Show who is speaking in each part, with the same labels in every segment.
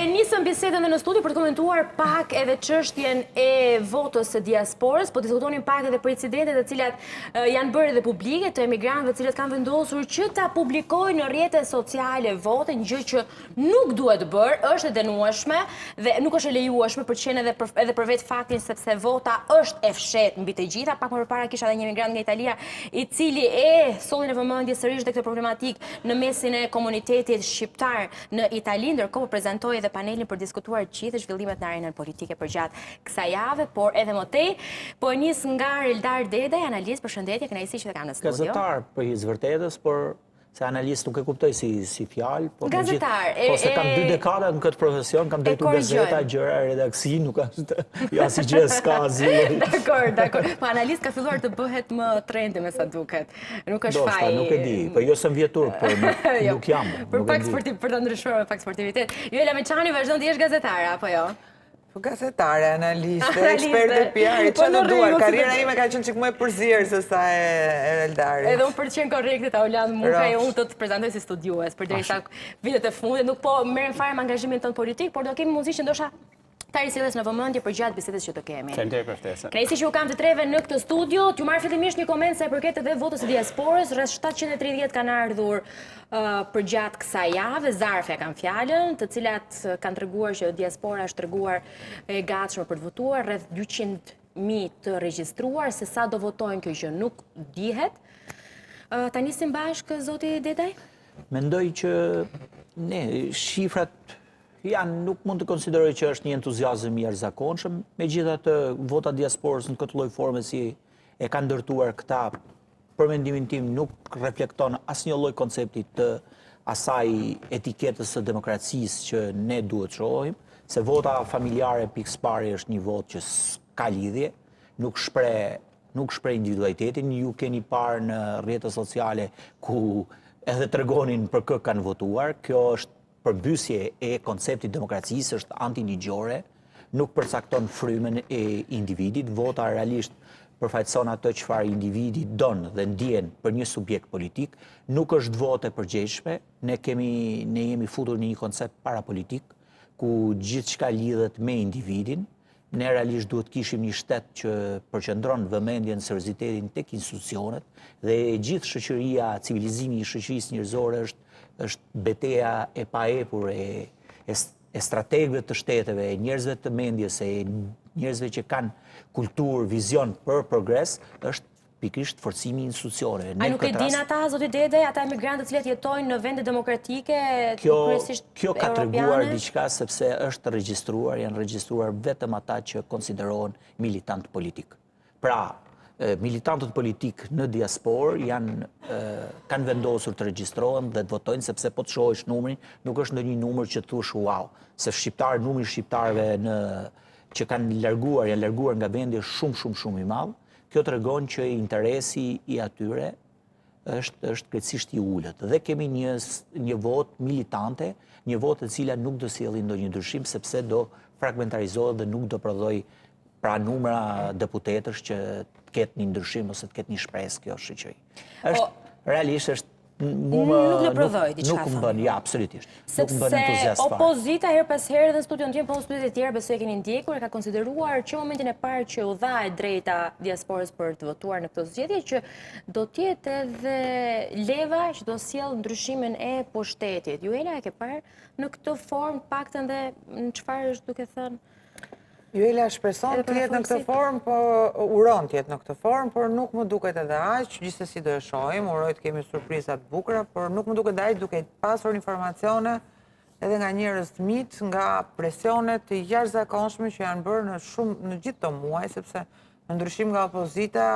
Speaker 1: nisëm bisedën dhe në studio për të komentuar pak edhe çështjen e votës së diasporës, po diskutonin pak edhe për incidentet të cilat janë bërë edhe publike të emigrantëve të cilët kanë vendosur që ta publikojnë në rrjetet sociale votën, gjë që nuk duhet bërë, është e denueshme dhe nuk është e lejueshme për të qenë edhe për vetë faktin sepse vota është e fshehtë mbi të gjitha. Pak më përpara kisha edhe një emigrant nga Italia i cili solli në vëmendje sërish këtë problematikë në mesin e komunitetit shqiptar në Itali, ndërkohë prezantoi edhe panelin për diskutuar gjithë zhvillimet në arenën politike përgjatë kësaj jave, por edhe më tej, po nis nga Eldar Dedaj, analist, përshëndetje, kënaqësi që të kam në studio.
Speaker 2: Gazetar për his vërtetës, por se analist nuk e kuptoj si fjalë, por
Speaker 1: gazetar.
Speaker 2: Po se kam 2 dekada në këtë profesion, kam drejtuar gazeta, gjëra, redaksi, nuk është ja si gjë s'ka asgjë.
Speaker 1: Dakor. Po analist ka filluar të bëhet më trendi me sa duket. Nuk është faj.
Speaker 2: Nuk e di, po jo sem vjetur, por nuk jam.
Speaker 1: Për pak sportiv, për ta ndryshuar me pak sportivitet. Joela Meçani vazhdon të jesh gazetare apo jo?
Speaker 3: Po gazetare, analiste, eksperte PR-i, që në duar. Karriera ime ka qenë çik më e përzierë se sa e Eldarit.
Speaker 1: Edhe unë për të qenë korrekte ta Oland, unë të prezantoj si studiues, përderisa vitet e fundit, nuk po merrem fare me angazhimin tonë politik, por do kemi mundësi që ndoshta ta risjellës në vëmendje për gjatë bisedës që të kemi.
Speaker 2: Faleminderit për ftesën.
Speaker 1: Kënaqësi që u kam të treve në këtë studio. T'ju marr fillimisht një koment sa i përket edhe votës së diasporës, rreth 730 kanë ardhur për gjatë kësaj jave, zarfe kanë fjalën, të cilat kanë treguar që diaspora është treguar e gatshme për të votuar, rreth 200.000 të regjistruar, se sa do votojnë kjo gjë nuk dihet. Ta nisim bashkë zoti Dedaj?
Speaker 2: Mendoj që ne shifrat nuk mund të konsideroj që është një entuziazëm i jashtëzakonshëm, megjithatë vota diasporës në këtë lloj forme si e kanë ndërtuar këta, për mendimin tim nuk reflekton asnjë lloj koncepti të asaj etiketës së demokracisë që ne duhet shohim, se vota familjare pikëpari është një votë që s'ka lidhje, nuk shpreh individualitetin. Ju keni parë në rrjetet sociale ku edhe tregonin për kë kanë votuar. Kjo është përbysje e konceptit demokracisë, është antiligjore, nuk përcakton frymën e individit. Vota realisht përfaqëson atë çfarë individi don dhe ndjen për një subjekt politik, nuk është votë e përgjegjshme. Ne jemi futur në një koncept parapolitik ku gjithçka lidhet me individin. Ne realisht duhet kishim një shtet që përqendron vëmendjen, seriozitetin tek institucionet dhe gjithë shoqëria, civilizimi i shoqërisë njerëzore është betejë e paepur e strategëve të shteteve, e njerëzve të mendjes, e njerëzve që kanë kulturë, vizion për progres, është pikërisht forcimi i institucioneve.
Speaker 1: A nuk e din ata, zoti Dedaj, ata emigrantët të cilët jetojnë në vende demokratike,
Speaker 2: kryesisht europiane? Kjo ka treguar diçka sepse është regjistruar, janë regjistruar vetëm ata që konsiderohen militant politik. Pra, militantët politik në diasporë kanë vendosur të regjistrohen dhe të votojnë, sepse po të shohësh numrin, nuk është ndonjë numër që të thush wow, se numri shqiptarëve që janë larguar nga vendi është shumë i madh. Kjo tregon që interesi i atyre është krejtësisht i ulët. Dhe kemi një votë militante, një votë e cila nuk do sjellë ndonjë ndryshim sepse do fragmentarizohet dhe nuk do prodhoj pra numra deputetësh që të ketë një ndryshim ose të ketë një shpresë kjo shoqëri. Realisht është
Speaker 1: nuk le prodhoj diçka.
Speaker 2: Nuk më bën, ja, absolutisht. Nuk më bën entuziast fare.
Speaker 1: Opozita her pas here dhe në studion tim, po në studiet e tjera besoj e keni ndjekur, e ka konsideruar që momentin e parë që u dha e drejta diasporës për të votuar në këtë zgjedhje që do të jetë edhe leva që do sjellë ndryshimin e pushtetit. Joela e ke parë në këtë formë, paktën dhe në çfarë është duke thënë?
Speaker 3: Joela shpreson të jetë në këtë formë, po uron të jetë në këtë formë, por nuk më duket edhe aq, gjithsesi do e shohim, uroj të kemi surpriza të bukura, por nuk më duket aq duke pasur informacione edhe nga njerëz të mit, nga presionet të jashtëzakonshme që janë bërë në gjithë këto muaj, sepse në ndryshim nga opozita,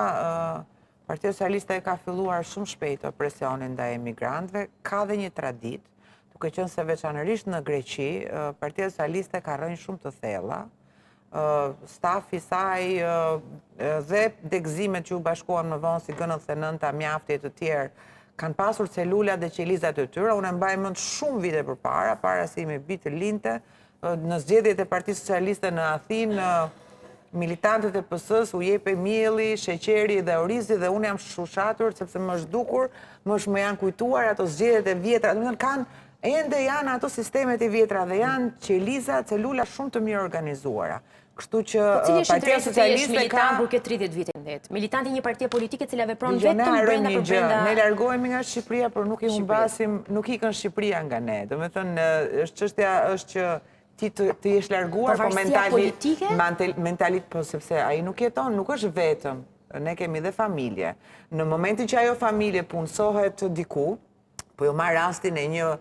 Speaker 3: Partia Socialiste ka filluar shumë shpejt presionin ndaj emigrantëve, ka dhe një traditë, duke qenë se veçanërisht në Greqi, Partia Socialiste ka rënë shumë të thella. Stafi saj dhe degëzimet që u bashkuan më vonë si G99, mjafti e të tjerë, kanë pasur celula dhe qelizat e tyre. Unë mbaj mend shumë vite përpara, para se imi bi të linte, në zgjedhjet e Partisë Socialiste në Athinë, militantët e PS-s u jepe mielli, sheqeri dhe orizi dhe unë jam shushatur sepse më është dukur, më janë kujtuar ato zgjedhjet e vjetra. Do të thënë kanë ende janë ato sistemet e vjetra dhe janë qeliza, celula shumë të mirë organizuara. Kështu që Partia Socialiste
Speaker 1: militant për këtë 30 vite ndet. Militanti një partie politike cila vepron vetëm brenda për brenda.
Speaker 3: Ne largohemi nga Shqipëria, por nuk i humbasim, nuk ikën Shqipëria nga ne. Do me thënë, çështja është që ti të jesh larguar, po mentalisht, po sepse ai nuk jeton, nuk është vetëm. Ne kemi dhe familje. Në momentin që ajo familje punësohet diku, po jo marr rastin e një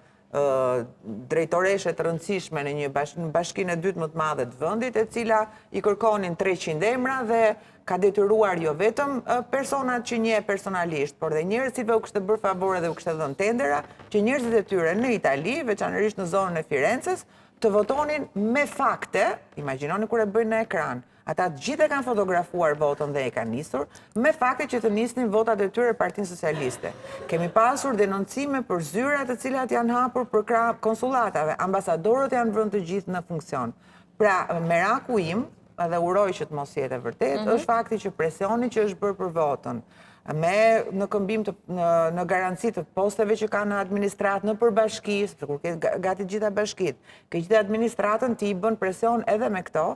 Speaker 3: drejtoreshe të rëndësishme në një bashkinë e dytë më të madhe të vendit, e cila i kërkonin 300 emra dhe ka detyruar jo vetëm personat që njeh personalisht, por dhe njerëzit u kishte bërë favore dhe u kishte dhënë tendera, që njerëzit e tyre në Itali, veçanërisht në zonën e Firencës, të votonin me fakte, imagjinoni kur e bëjnë në ekran. Ata gjithë e kanë fotografuar votën dhe e kanë nisur, me fakte që të nisnin votat e tyre Partinë Socialiste. Kemi pasur denoncime për zyrat të cilat janë hapur për krah konsullatave, ambasadorët janë vënë të gjithë në funksion. Pra, meraku im, dhe uroj që të mos jetë e vërtet, është fakti që presioni që është bërë për votën, në këmbim në garanci të posteve që kanë në administratë, në përbashki, sepse kur ke gati gjitha bashkit, ke gjitha administratën ti i bën presion edhe me këto,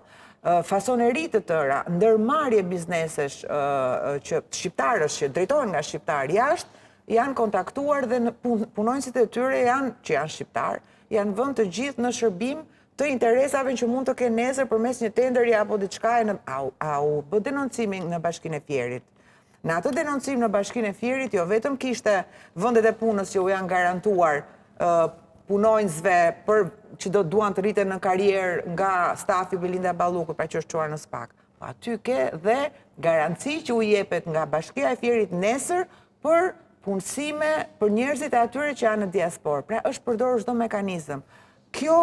Speaker 3: fasoneri të tëra, ndërmarrje biznesesh që shqiptarës që drejtohen nga shqiptar jashtë, janë kontaktuar dhe punonjësit e tyre që janë shqiptar, janë vënë të gjithë në shërbim të interesave që mund të kenë nesër përmes një tenderi apo diçka u bë denoncimi në Bashkinë e Fierit. Në atë denoncim në Bashkinë e Fierit, jo vetëm kishte vendet e punës që u janë garantuar punonjësve që do duan të rriten në karrierë nga stafi Belinda Balluku, pra që është çuar në SPAK. Aty ke dhe garanci që u jepet nga Bashkia e Fierit nesër për punësime për njerëzit e atyre që janë në diasporë. Pra është përdorur çdo mekanizëm. Kjo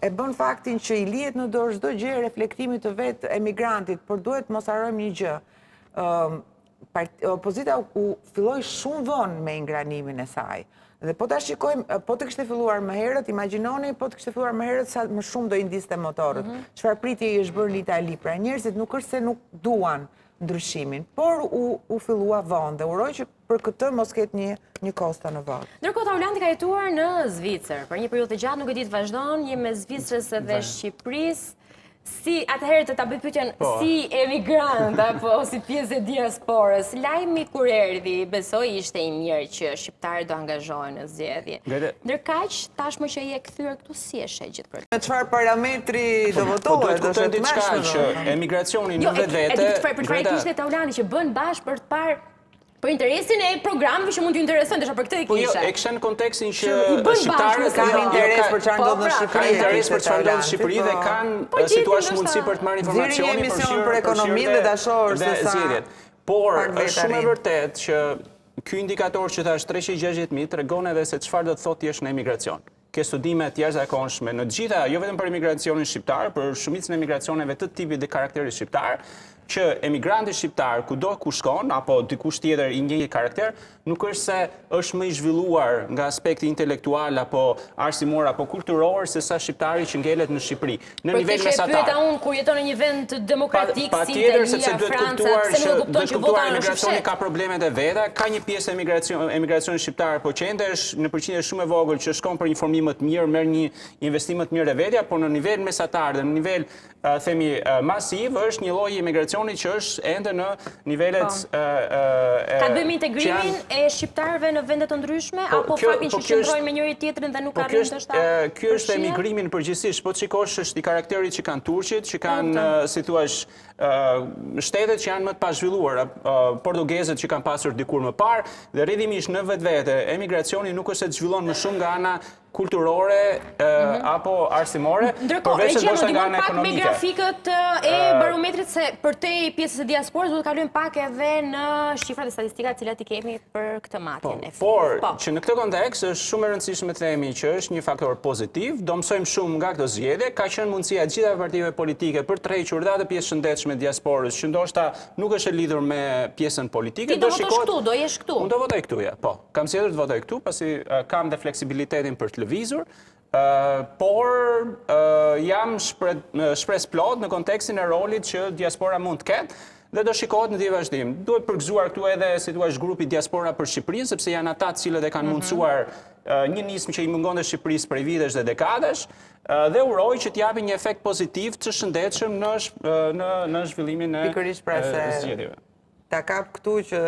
Speaker 3: e bën faktin që i lihet në dorë çdo gjë reflektimit të vetë emigrantit, por duhet mos harrojmë një gjë. Opozita u filloi shumë vonë me ingranimin e saj. Dhe po ta shikojmë, po të kishte filluar më herët, imagjinoni, po të kishte filluar më herët sa më shumë do i ndiste motorët. Çfarë pritje i është bërë në Itali? Pra njerëzit nuk është se nuk duan ndryshimin, por u fillua vonë dhe uroj që për këtë mos ketë një kosta në votë.
Speaker 1: Ndërkohë Taulandi ka jetuar në Zvicër, për një periudhë të gjatë, nuk e di të vazhdon, je me Zvicrës dhe Shqipërisë. Si atëherë të ta bëj pyetjen si emigrant apo si pjesë e diasporës, lajmi kur erdhi, besoj ishte i mirë që shqiptarët do angazhohen në zgjedhje. Ndërkaq, tashmë që je kthyer këtu, si e sheh gjithë për
Speaker 3: në çfarë parametri do votohet,
Speaker 4: do të diçka që emigracioni në vetvete.
Speaker 1: Për çfarë kishte Taulandi që bën bashkë për të parë për interesin e programëve që mund t'ju interesojnë, desha për këtë e kisha.
Speaker 4: E kisha në kontekstin që
Speaker 3: shqiptarët kanë interes për çfarë ndodh në Shqipëri,
Speaker 4: kanë interes për çfarë ndodh në Shqipëri dhe kanë situash mundësi për të marrë informacione
Speaker 3: për ekonominë dhe dashor se sa
Speaker 4: zgjedhjet. Por është shumë e vërtet që ky indikator që thash 360.000 tregon edhe se çfarë do të thotë ti jesh në emigracion. Ke studime të jashtëzakonshme në të gjitha, jo vetëm për emigracionin shqiptar, për shumicën e emigracioneve të tipit dhe karakterit shqiptar, që emigranti shqiptar kudo ku shkon, apo dikush tjetër i njëjtë karakter, nuk është se është më i zhvilluar nga aspekti intelektual apo arsimor apo kulturor se sa shqiptari që ngelet në Shqipëri, në nivel mesatar.
Speaker 1: Për të pyeta unë kur jeton në një vend demokratik si Italia, Franca, pse nuk kupton që vota në
Speaker 4: emigracioni ka problemet e veta, ka një pjesë emigracionit shqiptar, po që ende është në përqindje shumë e vogël që shkon për një formim më të mirë, merr një investim më të mirë e vetja, por në nivel mesatar dhe në nivel themi masiv është një lloj emigracioni që është ende në nivelet
Speaker 1: ka të bëjë me integrimin e shqiptarëve në vende të ndryshme apo faktin që qëndrojnë me njëri tjetrin dhe nuk arrin të shtatë?
Speaker 4: Ky është emigrimin përgjithsisht, po shikosh është i karakterit që kanë turqit, që kanë si thua shtetet që janë më të pazhvilluara, portugezët që kanë pasur dikur më parë, dhe rrjedhimisht në vetvete emigracioni nuk është se të zhvillon më shumë nga ana kulturore apo arsimore, përveç se ndoshta nga ana ekonomike.
Speaker 1: Me grafikët e barometrit se për te pjesës e diasporës do të kalojmë pak edhe në shifrat e statistikat cilat i kemi për këtë matjen.
Speaker 4: Por, që në këtë kontekst është shumë e rëndësishme të themi që është një faktor pozitiv, do mësojmë shumë nga këto zgjedhje, ka qenë mundësia e gjitha partive politike për të rrequr dhe atë pjesë shëndetshme diasporës, që ndoshta nuk është e lidhur me pjesën politike.
Speaker 1: Ti do votosh këtu, do jesh këtu.
Speaker 4: Unë do votoj këtu, ja, po. Kam sjedhur të votoj këtu, pasi kam dhe fleksibilitetin për të lëvizur, por jam shpres plot në kontekstin e rolit që diaspora mund të ketë, dhe do shikohet në vazhdim. Duhet përgëzuar këtu edhe, si thua, grupi Diaspora për Shqipërinë, sepse janë ata të cilët e kanë mundësuar një nismë që i mungonte Shqipërisë prej vitesh dhe dekadash, dhe uroj që t'japi një efekt pozitiv të shëndetshëm në zhvillimin e zgjedhjeve.
Speaker 3: Ta kap këtu që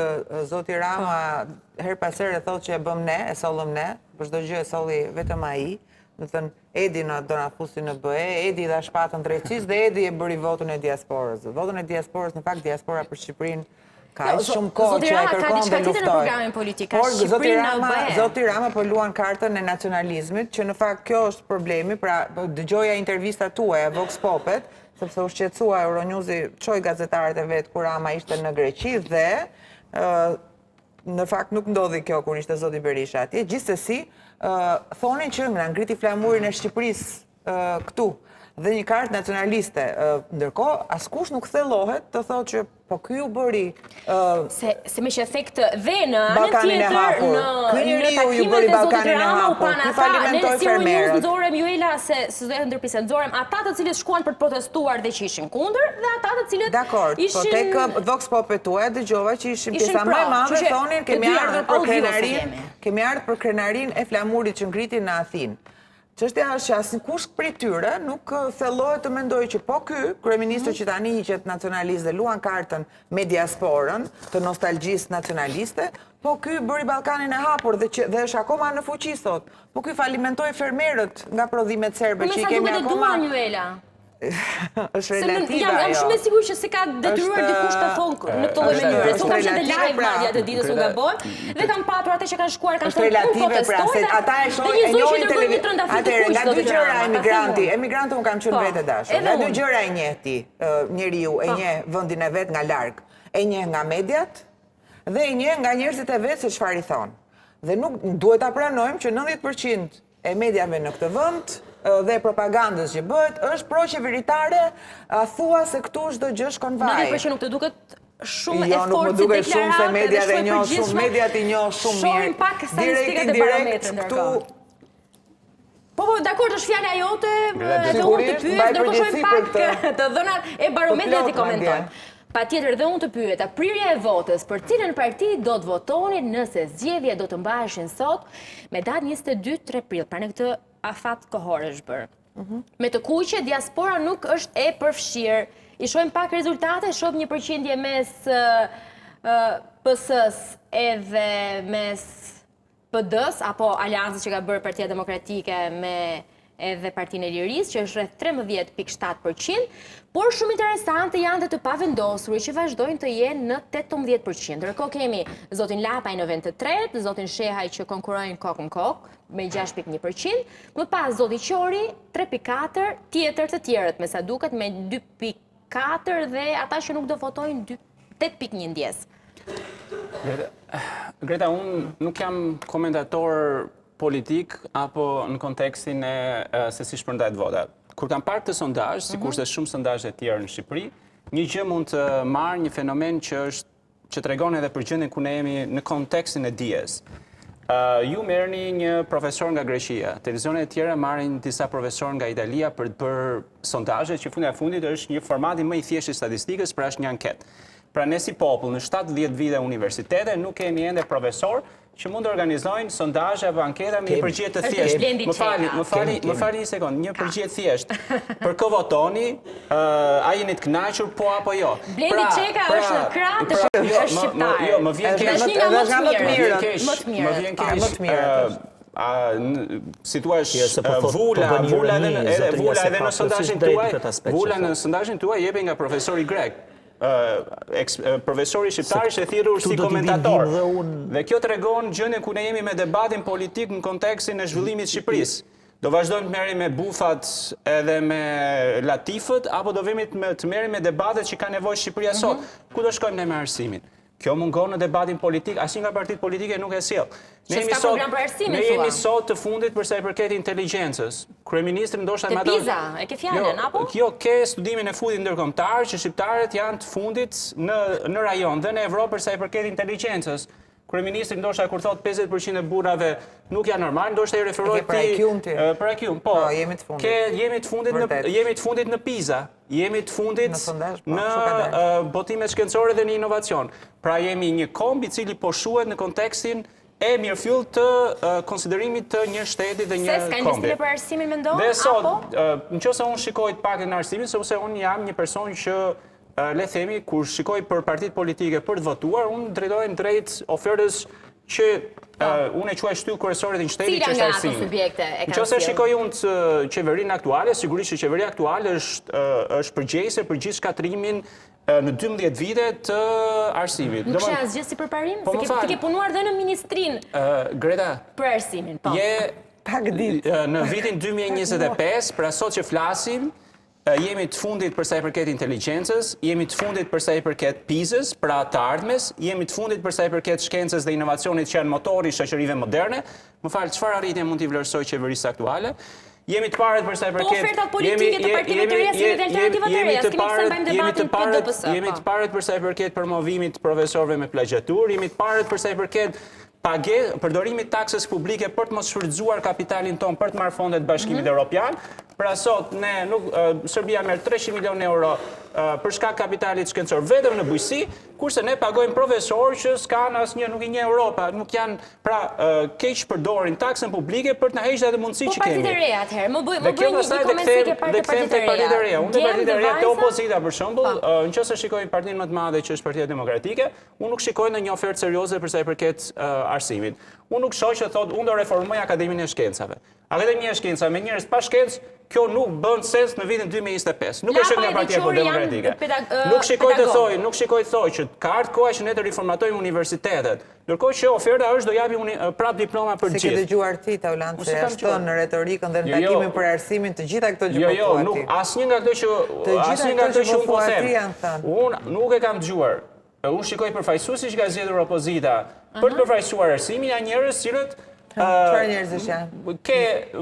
Speaker 3: zoti Rama her pas here thotë që e bëm ne, e sollëm ne, për çdo gjë e solli vetëm ai. Do të thënë, Edi na do na fusi në BE, Edi dha shpatën drejtësisë dhe Edi e bëri votën e diasporës. Votën e diasporës, në fakt diaspora për Shqipërinë ka shumë kohë që e kërkon dhe luftoi. Por zoti Rama po luan kartën e nacionalizmit, që në fakt kjo është problemi, pra dëgjoja intervistat tuaja Vox Popet, sepse u shqetësua Euronewsi çoi gazetarët e vet kur Rama ishte në Greqi dhe në fakt nuk ndodhi kjo kur ishte zoti Berisha atje. Gjithsesi, thonin që nga ngriti flamurin e Shqipërisë këtu dhe një kartë nacionaliste. Ndërkohë, askush nuk thellohet të thotë që po ky u bëri
Speaker 1: se me efekt dhe në
Speaker 3: Ballkanin e hapur. Ky njeriu ju bëri Ballkanin e hapur. Ky falimentoi fermerët.
Speaker 1: Nxorëm Juela se do të ndërpisën. Nxorëm ata të cilët shkuan për të protestuar dhe që ishin kundër dhe ata të cilët
Speaker 3: Dakor, po tek Vox Popet tuaj dëgjova që ishin pjesa më e madhe, thonin kemi ardhur për krenarinë e flamurit që ngriti në Athinë. Çështja është që asnjëkush prej tyre nuk thellohet të mendojë që po ky kryeministër që tani hiqet nacionalist dhe luan kartën me diasporën të nostalgjisë nacionaliste, po ky bëri Ballkanin e hapur dhe është akoma në fuqi sot. Po ky falimentoi fermerët nga prodhimet serbe që i kemi akoma. Është relative ajo.
Speaker 1: Jam shumë e sigurt që se ka detyruar dikush të thonë në këtë lloj mënyre. Unë kam qenë live madje atë ditë u gabon dhe kam patur atë që kanë shkuar kanë
Speaker 3: thonë relative pra se ata e shohin e njohin televizionin. Atëherë nga dy gjëra emigranti unë kam qenë vetë dashur. Nga dy gjëra e njeh ti, njeriu e njeh vendin e vet nga larg, e njeh nga mediat dhe e njeh nga njerëzit e vet se çfarë i thonë. Dhe nuk duhet ta pranojmë që 90% e mediave në këtë vend dhe propagandës që bëhet është pro-qeveritare, thua se këtu çdo gjë shkon vaj.
Speaker 1: 90% nuk të duket shumë
Speaker 3: jo, nuk më duket shumë se mediat e njohin shumë, mediat i njohin shumë mirë.
Speaker 1: Shohim pak statistikat e barometrit
Speaker 3: këtu.
Speaker 1: Po, dakord, është fjala jote, edhe unë të pyet, ndërkohë shohim pak të dhënat e barometrit i komentojnë. Patjetër dhe unë të pyet, prirja e votës për cilën parti do të votoni nëse zgjedhjet do të mbaheshin sot me datë 22 prill, pra në këtë afat kohore është bërë. Me të kuqe, diaspora nuk është e përfshirë. I shohim pak rezultate, shohim një përqindje mes PS-s edhe mes PD-s, apo aliancës që ka bërë Partia Demokratike me edhe Partinë e Lirisë, që është rreth 13.7%, por shumë interesante janë dhe të pavendosur që vazhdojnë të jenë në 18%. Ndërkohë kemi zotin Lapaj në vend të tretë, zotin Shehaj që konkurrojnë kokë në kokë me 6.1%, më pas zoti Qori 3.4%, tjetër të tjerët me sa duket me 2.4% dhe ata që nuk do votojnë 8.1 ndjes.
Speaker 4: Greta, unë nuk jam komentator politik apo në kontekstin e se si shpërndajt vota. Kur kam parë këtë sondazh, sikurse shumë sondazhe të tjerë në Shqipëri, një gjë mund të marrë një fenomen që tregon edhe për gjendjen ku ne jemi në kontekstin e dijes. Ju merrni një profesor nga Greqia, televizionet e tjera marrin disa profesor nga Italia për të bërë sondazhe që fundi fundit është një formati më i thjeshtë i statistikës, pra është një anketë. Pra ne si popull në 7-10 vite universitete nuk kemi ende profesor që mund të organizojnë sondazhe apo anketa me një përgjigje të thjeshtë. Më fali një sekond, një përgjigje thjeshtë. Për kë votoni? A jeni të kënaqur po apo jo?
Speaker 1: Blendi Çeka është krah të shqiptar.
Speaker 4: Jo, më vjen keq.
Speaker 1: Është një nga më të mirët.
Speaker 4: Më vjen keq. Si thua, vula edhe në sondazhin tuaj, vula në sondazhin tuaj jepi nga profesori grek. Profesori shqiptar është e thirrur si komentator. Dhe kjo tregon gjendjen ku ne jemi me debatin politik në kontekstin e zhvillimit të Shqipërisë. Do vazhdojmë të merrem me bufat edhe me latifët apo do vemi të merrem me debatet që ka nevojë Shqipëria sot? Ku do shkojmë ne me arsimin? Kjo mungon në debatin politik, asnjë nga partitë politike nuk e sjell. Ne jemi sot të fundit për sa i përket inteligjencës. Kryeministri ndoshta
Speaker 1: me Piza, e ke fjalën apo?
Speaker 4: Kjo ke studimin e fundit ndërkombëtar që shqiptarët janë të fundit në rajon dhe në Evropë për sa i përket inteligjencës. Kryeministri ndoshta kur thot 50% e burrave nuk janë normal, ndoshta I referohet për IQ-n, po.
Speaker 3: Jemi
Speaker 4: të fundit në PISA, jemi të fundit në botimet shkencore dhe në inovacion. Pra jemi një komb I cili po shuhet në kontekstin e mirëfyll të konsiderimit të një shteti dhe një kombi.
Speaker 1: Se s'ka investime për arsimin mendon?
Speaker 4: Dhe sot, nëse unë shikoj të pakën në arsimin, sepse unë jam një person që le themi, kur shikoj për partit politike për të votuar, unë drejtohem drejt ofertës që unë e quaj shtyllë kryesore të një shteti që është arsimi. Nëse shikoj unë të qeverinë aktuale, sigurisht që qeveria aktuale është përgjegjëse për gjithë shkatrimin në 12 vite të arsimit.
Speaker 1: Nuk shë asgjë si përparim? Se ti ke punuar dhe në ministrin
Speaker 4: Greta,
Speaker 1: për arsimin.
Speaker 4: Në vitin 2025, pra sot që flasim, jemi të fundit përsa I përket inteligjencës, jemi të fundit përsa I përket PISA-s, pra të ardhmes, jemi të fundit përsa I përket shkencës dhe inovacionit që janë motori shoqërive moderne. Më falë, çfarë arritje mund t'i vlerësoj qeverisë aktuale? Jemi të parët përsa I përket...
Speaker 1: Po ofertat politike të partive të reja si dhe alternativa të reja, s'kemi pëse bëjmë debatin për DPS.
Speaker 4: Jemi të parët përsa I përket promovimit profesorëve me plagjatur, jemi të parët përsa I përket përdorimit taksës publike për të mos shfrytzuar kapitalin ton për të marrë fondet Bashkimit Evropian. Pra sot, Serbia merr 300 milion euro për shkak kapitalit shkencor vetëm në bujqësi, kurse ne pagojmë profesorë që s'kan asnjë, nuk I njeh Europa, nuk janë, pra keq përdorin taksën publike për të na hequr atë mundësi që kemi.
Speaker 1: Po partitë e reja atëherë, më bëj një koment se ke partitë e reja.
Speaker 4: Unë partitë e reja të opozita për shembull, nëse shikoj partinë më të madhe që është Partia Demokratike, unë nuk shikoj në një ofertë serioze për sa I përket arsimit. Unë nuk shoh që thotë unë do reformoj Akademinë e Shkencave. Akademia e Shkencave me njerëz pa shkencë, kjo nuk bën sens në vitin 2025. Nuk është nga Partia Demokratike. Nuk shikoj të thoj që ka ardhur koha që ne të riformatojmë universitetet. Ndërkohë që oferta është do japi prap diploma për gjithë.
Speaker 3: Se ke dëgjuar ti Taulant se ashtu në retorikën dhe në takimin për arsimin të gjitha këto gjë po thuat ti.
Speaker 4: Jo, nuk asnjë nga këto që unë po them. Unë nuk e kam dëgjuar. Unë shikoj përfaqësuesi që ka zgjedhur opozita për të përfaqësuar arsimin janë njerëz cilët
Speaker 3: çfarë njerëzish janë?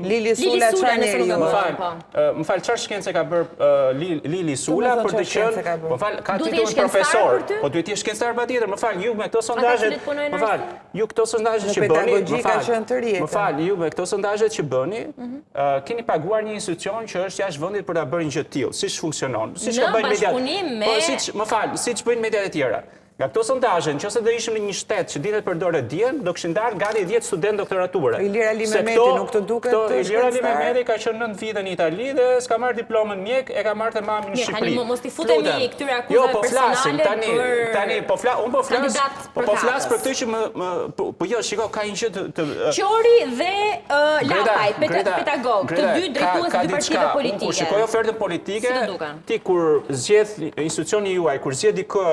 Speaker 3: Lili Sula çfarë njeri ju?
Speaker 4: Më fal, çfarë shkencë ka bërë Lili Sula për të qenë, më fal, ka titull profesor. Po duhet të jesh shkencëtar patjetër. Më fal, ju me këto sondazhet, më fal, ju këto sondazhet që bëni, më fal, ju me këto sondazhet që bëni, keni paguar një institucion që është jashtë vendit për ta bërë një gjë të tillë. Siç funksionon? Siç ka bëjnë mediat. Po siç, më fal, siç bëjnë mediat e tjera. Nga këto sondazhe, nëse do ishim në një shtet që ditet përdore dijen, do kishin ndarë gati 10 student doktorature.
Speaker 3: Ilir Ali Mehmeti nuk të duket të shkencëtar?
Speaker 4: Ilir Ali Mehmeti ka qenë 9 vite në Itali dhe s'ka marrë diplomën mjek, e ka marrë të mamin në Shqipëri.
Speaker 1: Tani mos t'i futemi këtyre akuzave personale për
Speaker 4: tani po flas për këtë që po jo, shiko, ka një gjë të
Speaker 1: Qori dhe Lapaj, pedagog, të dy drejtues të dy partive politike.
Speaker 4: Kur shikoj ofertën politike, ti kur zgjedh institucioni juaj, kur zgjedh dikë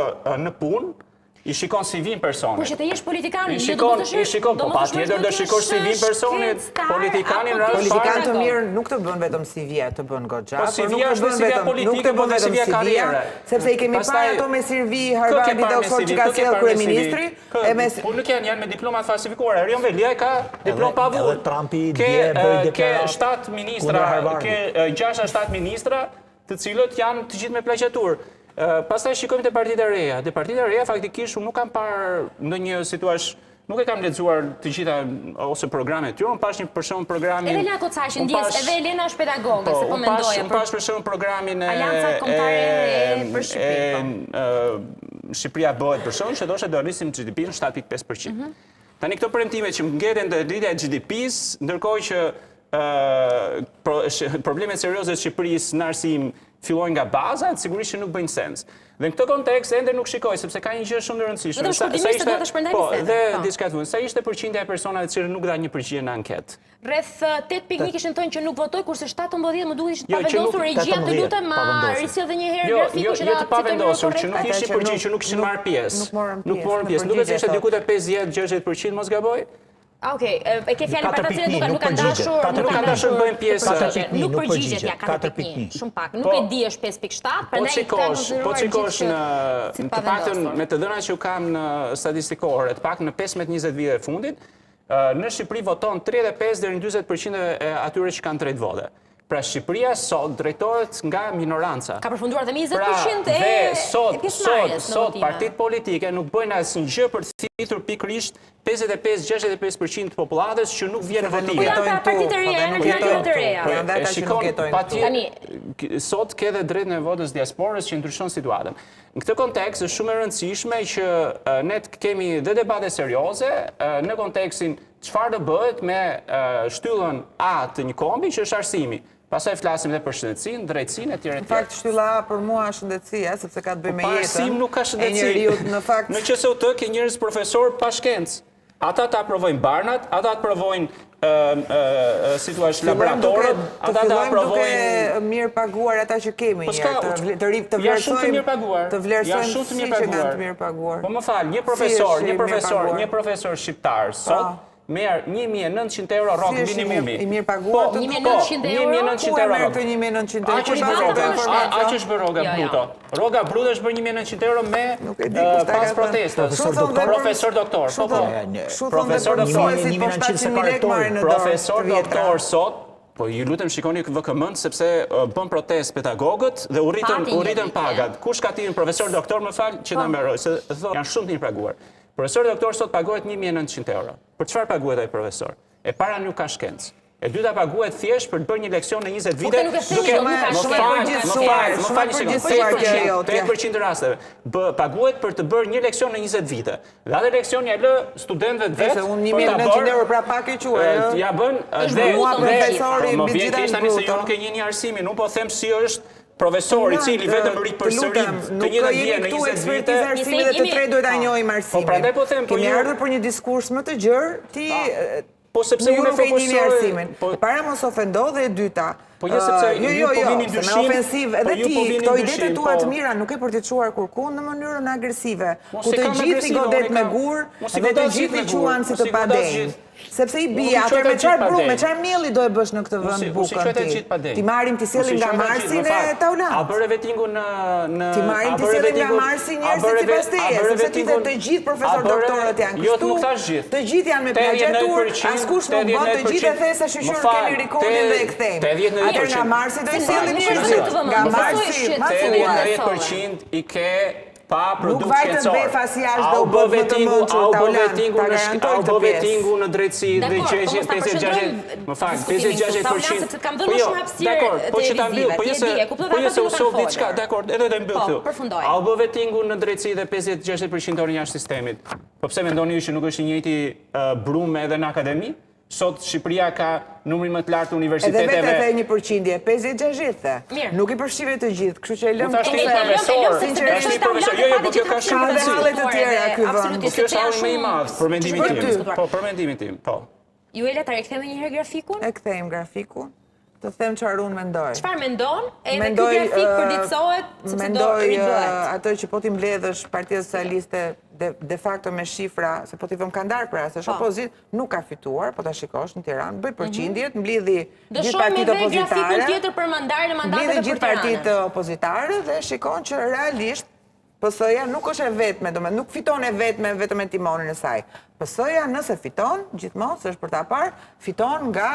Speaker 4: në punë, I shikon CV-n personit.
Speaker 1: Po që të jesh politikan,
Speaker 4: I shikon, po patjetër do shikosh CV-n personit, politikanin rreth.
Speaker 3: Politikan të mirë nuk të bën vetëm CV-a, të bën goxha,
Speaker 4: por nuk të bën vetëm CV-a karriere.
Speaker 3: Sepse I kemi parë ato me CV Harvard dhe Oxford që ka sjellë kryeministri,
Speaker 4: po nuk janë me diploma të falsifikuara. Erion Velia ka diplomë pa vlerë.
Speaker 2: Edhe Trumpi dje bëri deklaratë.
Speaker 4: Ke 7 ministra, ke 6-7 ministra, të cilët janë të gjithë me plagjaturë. Pastaj shikojmë te partitë e reja. Te partitë e reja faktikisht unë nuk kam parë ndonjë situash, nuk e kam lexuar të gjitha ose programet e tyre. Unë pash një për shembull programin.
Speaker 1: Edhe Elena Kocaqi ndjes, edhe Elena është pedagoge, se po mendoja.
Speaker 4: Unë pash për shembull programin
Speaker 1: Alianca Kombëtare për Shqipërinë.
Speaker 4: Shqipëria bëhet për shembull që thoshte do rrisim GDP-n 7.5%. Tani këto premtime që ngeten te rritja e GDP-s, ndërkohë që problemet serioze të Shqipërisë në arsim fillojnë nga baza, sigurisht që nuk bëjnë sens. Dhe në këtë kontekst ende nuk shikoj sepse ka një gjë shumë të rëndësishme.
Speaker 1: Vetëm shkurtimisht do të shpërndani
Speaker 4: po, dhe diçka të sa ishte përqindja e personave të cilët nuk dha një përgjigje në anketë.
Speaker 1: Rreth 8.1 kishin thënë që nuk votoj, kurse 17 më duket ishte pavendosur. Regjia të lutem ma risjell edhe një herë grafikun që
Speaker 4: ta pavendosur, që nuk ishin përgjigje, që nuk kishin marrë pjesë. Nuk morën pjesë. Duket se ishte diku te 50-60%, mos gaboj.
Speaker 1: Okej, e ke fjalën për ata që nuk kanë dashur
Speaker 4: bëjnë pjesë.
Speaker 1: Nuk përgjigjet ja 4.1, shumë pak. Nuk e di është 5.7, prandaj
Speaker 4: po shikosh në të paktën me të dhënat që u kam në statistikore, të paktën në 15-20 vite e fundit, në Shqipëri voton 35 deri në 40% e atyre që kanë drejt vote. Pra Shqipëria sot drejtohet nga minoranca.
Speaker 1: Ka përfunduar dhe 20% e pjesëmarrjes.
Speaker 4: Sot partitë politike nuk bëjnë asnjë gjë për të thithur pikërisht 55-65% të popullatës që nuk vjen në votim.
Speaker 1: Po janë partitë e reja, në partitë të reja.
Speaker 4: Sot ke dhe drejt në votës diasporës që ndryshon situatën. Në këtë kontekst është shumë e rëndësishme që ne kemi dhe debate serioze në kontekstin çfarë do bëhet me shtyllën A të një kombi që është arsimi. Pastaj flasim dhe për shëndetësinë, drejtësinë etj.
Speaker 3: Në fakt shtylla A për mua është shëndetësia, sepse ka të bëjë me jetën.
Speaker 4: Arsim nuk ka
Speaker 3: e
Speaker 4: shëndetësi.
Speaker 3: njeriut në fakt.
Speaker 4: Në QSUT ke njerëz profesor pa shkencë. Ata ta aprovojnë barnat, ata të provojnë laboratorët, ata ta aprovojnë
Speaker 3: duke mirë paguar ata që kemi njerë, të vlerësojmë si që nga të mirë paguar.
Speaker 4: Po më falë, një profesor shqiptar sot merë 1.900 euro rrogë minimumi.
Speaker 3: I mirë paguar?
Speaker 1: 1.900 euro?
Speaker 3: Ku e merë të 1.900 euro?
Speaker 4: Aq është bërë roga bruto. Roga bruto është bërë 1.900 euro me pas protestës. Profesor doktor. Profesor doktor. Profesor doktor sot, po ju lutem shikoni VKM-n sepse bën protestë pedagogët dhe u rritën pagat. Kush ka tirin profesor doktor më fal që na mbaroj se thonë janë shumë të mirë paguar. Profesor doktor sot paguhet 1.900 euro. Për çfarë paguhet ai profesor? E para nuk ka shkencë. E dyta paguhet thjesht për të bërë një leksion në 20 vite. Më fal, 3% rasteve. Paguhet për të bërë një leksion në 20 vite. Dhe atë leksion ja lë studentëve vetë.
Speaker 3: Unë 1.900 euro pra pak e quaj.
Speaker 4: Ja bën
Speaker 3: profesori
Speaker 4: më vjen thjesht tani se ju nuk e njihni arsimin. Unë po them si është profesor i cili vetëm ripërsërit të një vije në 20 vite.
Speaker 3: Arsimin dhe të tre duhet ta njohim arsimin.
Speaker 4: Po prandaj po them,
Speaker 3: kemi ardhur për një diskurs më të gjerë, ti
Speaker 4: po sepse unë
Speaker 3: fokusoj arsimin. Para mos ofendo dhe e dyta.
Speaker 4: Po jo sepse ju po vini dyshim.
Speaker 3: Në ofensiv edhe ti, këto idetë tua të mira nuk e për të çuar kurkund në mënyrën agresive, ku të gjithë i godet me gur dhe të gjithë i quan si të padenj. Sepse i bie atë me çfarë brumë, me çfarë mielli do e bësh në këtë vend bukën ti. Ti marrim ti sjellim nga Marsi në Taulant.
Speaker 4: A bëre vetingun në
Speaker 3: ti marrim ti sjellim nga Marsi njerëzit sipas teje, sepse ti të gjithë profesor doktorët janë
Speaker 4: kështu. Jo, nuk thash gjithë.
Speaker 3: Të gjithë janë me plagiatur, askush nuk bën, të gjithë e the se shqyrë kemi rekordin dhe e kthejmë. Atë nga Marsi do i sjellim njerëzit. Nga Marsi,
Speaker 4: 90% i ke pa produkt shkencor.
Speaker 3: Nuk vajtë befas jashtë dhe u bë vetingu
Speaker 4: në drejtësi dhe gjegje 56%. Më fakt, 56%.
Speaker 1: Po jo,
Speaker 4: dakor, po që ta mbyll, po jo se u shoh diçka, dakor, edhe do të mbyll këtu. A u bë vetingu në drejtësi dhe 56% orë jashtë sistemit. Po pse mendoni ju që nuk është i njëjti brumë edhe në akademi? Sot Shqipëria ka numrin më të lartë të universiteteve.
Speaker 3: Edhe vetë një përqindje, 50-60. Nuk i përfshive të gjithë, kështu që e lëmë
Speaker 4: të profesor. Jo, po kjo ka shumë
Speaker 3: rëndësi. Ka dhe hallet të tjera ky vend.
Speaker 4: Kjo është halli më i madh për mendimin tim. Po, për mendimin tim, po.
Speaker 1: Ju e le ta rikthejmë një herë grafikun?
Speaker 3: E kthejmë grafikun. Të them çfarë unë mendoj.
Speaker 1: Çfarë mendon? Edhe ky grafik përditësohet sepse do ribëhet.
Speaker 3: Atë që po ti mbledhësh Partia Socialiste de facto me shifra, se po t'i vëm kandar për asë, opozit nuk ka fituar, po ta shikosh në Tiranë, bëj përqindjet, mblidhi gjithë partitë opozitare, mblidhi gjithë partitë opozitare dhe shikon që realisht PS-ja nuk është e vetme, nuk fiton e vetme vetëm e timonin e saj. PS-ja nëse fiton, gjithmonë, se është për ta parë, fiton nga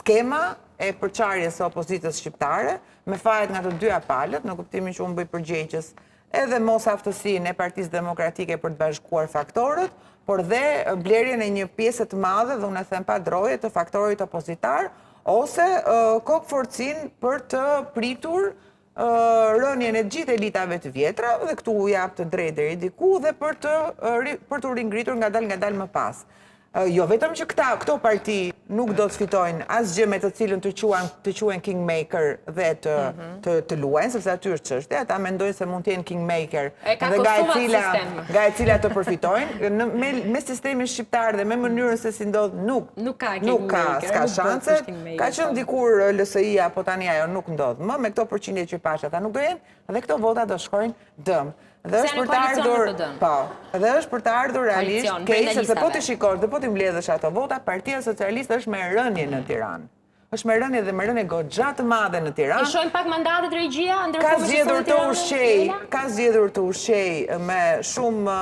Speaker 3: skema e përçarjes së opozitës shqiptare, me fajet nga të dyja palët, në kuptimin që unë bëj përgjegjës edhe mos aftësinë e Partisë Demokratike për të bashkuar faktorët, por dhe blerjen e një pjesë të madhe, dhe unë e them pa droje, të faktorit opozitar, ose kokëforcin për të pritur rënien e gjithë elitave të vjetra, dhe këtu u jap të drejtë deri diku, dhe për të ringritur ngadalë më pas. Jo vetëm që këto parti nuk do të fitojnë asgjë me të cilën të quajnë kingmaker dhe të luajnë, sepse aty është çështja, ata mendojnë se mund të jenë kingmaker dhe nga e cila të përfitojnë. Me sistemin shqiptar dhe me mënyrën se si ndodh nuk ka shanse. Ka qenë dikur LSI-ja, po tani ajo nuk ndodh më, me këto përqindje që pash ata nuk do jenë, dhe këto vota do shkojnë dëm. Dhe është për të ardhur realisht keq, sepse po të shikosh dhe po të mbledhësh ato vota, Partia Socialiste është me rënje në Tiranë. Është me rënje dhe me rënje goxha të madhe në Tiranë.
Speaker 1: E shohim pak mandatet regjia
Speaker 3: Ka zgjedhur të ushqej me shumë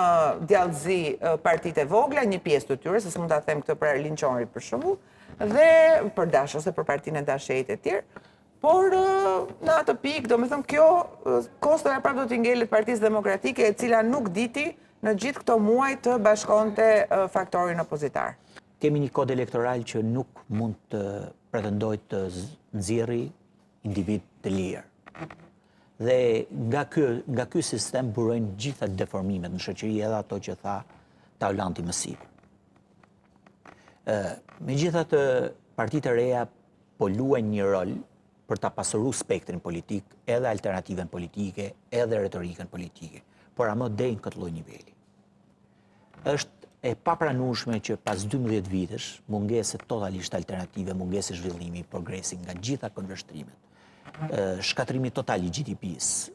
Speaker 3: djallëzi partitë e vogla, një pjesë të tyre, se s'mund ta them këtë për Erlin Çonrit për shembull, dhe për Dash ose për partinë e Dashit e tjerë. Por në atë pikë, do me thëmë, kjo kostoja prapë do t'i ngelet Partisë Demokratike, e cila nuk diti në gjithë këto muaj të bashkonte faktorin opozitar.
Speaker 2: Kemi një kod elektoral që nuk mund të pretendoj të nxjerrë individ të lirë. Dhe nga ky sistem burojnë gjitha deformimet në shoqëri, edhe ato që tha Taulanti mësiv. Megjithatë, partitë e reja po luajnë një rol për ta pasuruar spektrin politik, edhe alternativën politike, edhe retorikën politike, por ama deri në këtë lloj niveli. Është e papranueshme që pas 12 vitesh, mungese totalisht alternative, mungese zhvillimi, progresi nga gjitha konveshtrimet, shkatrimi total i GDP-s,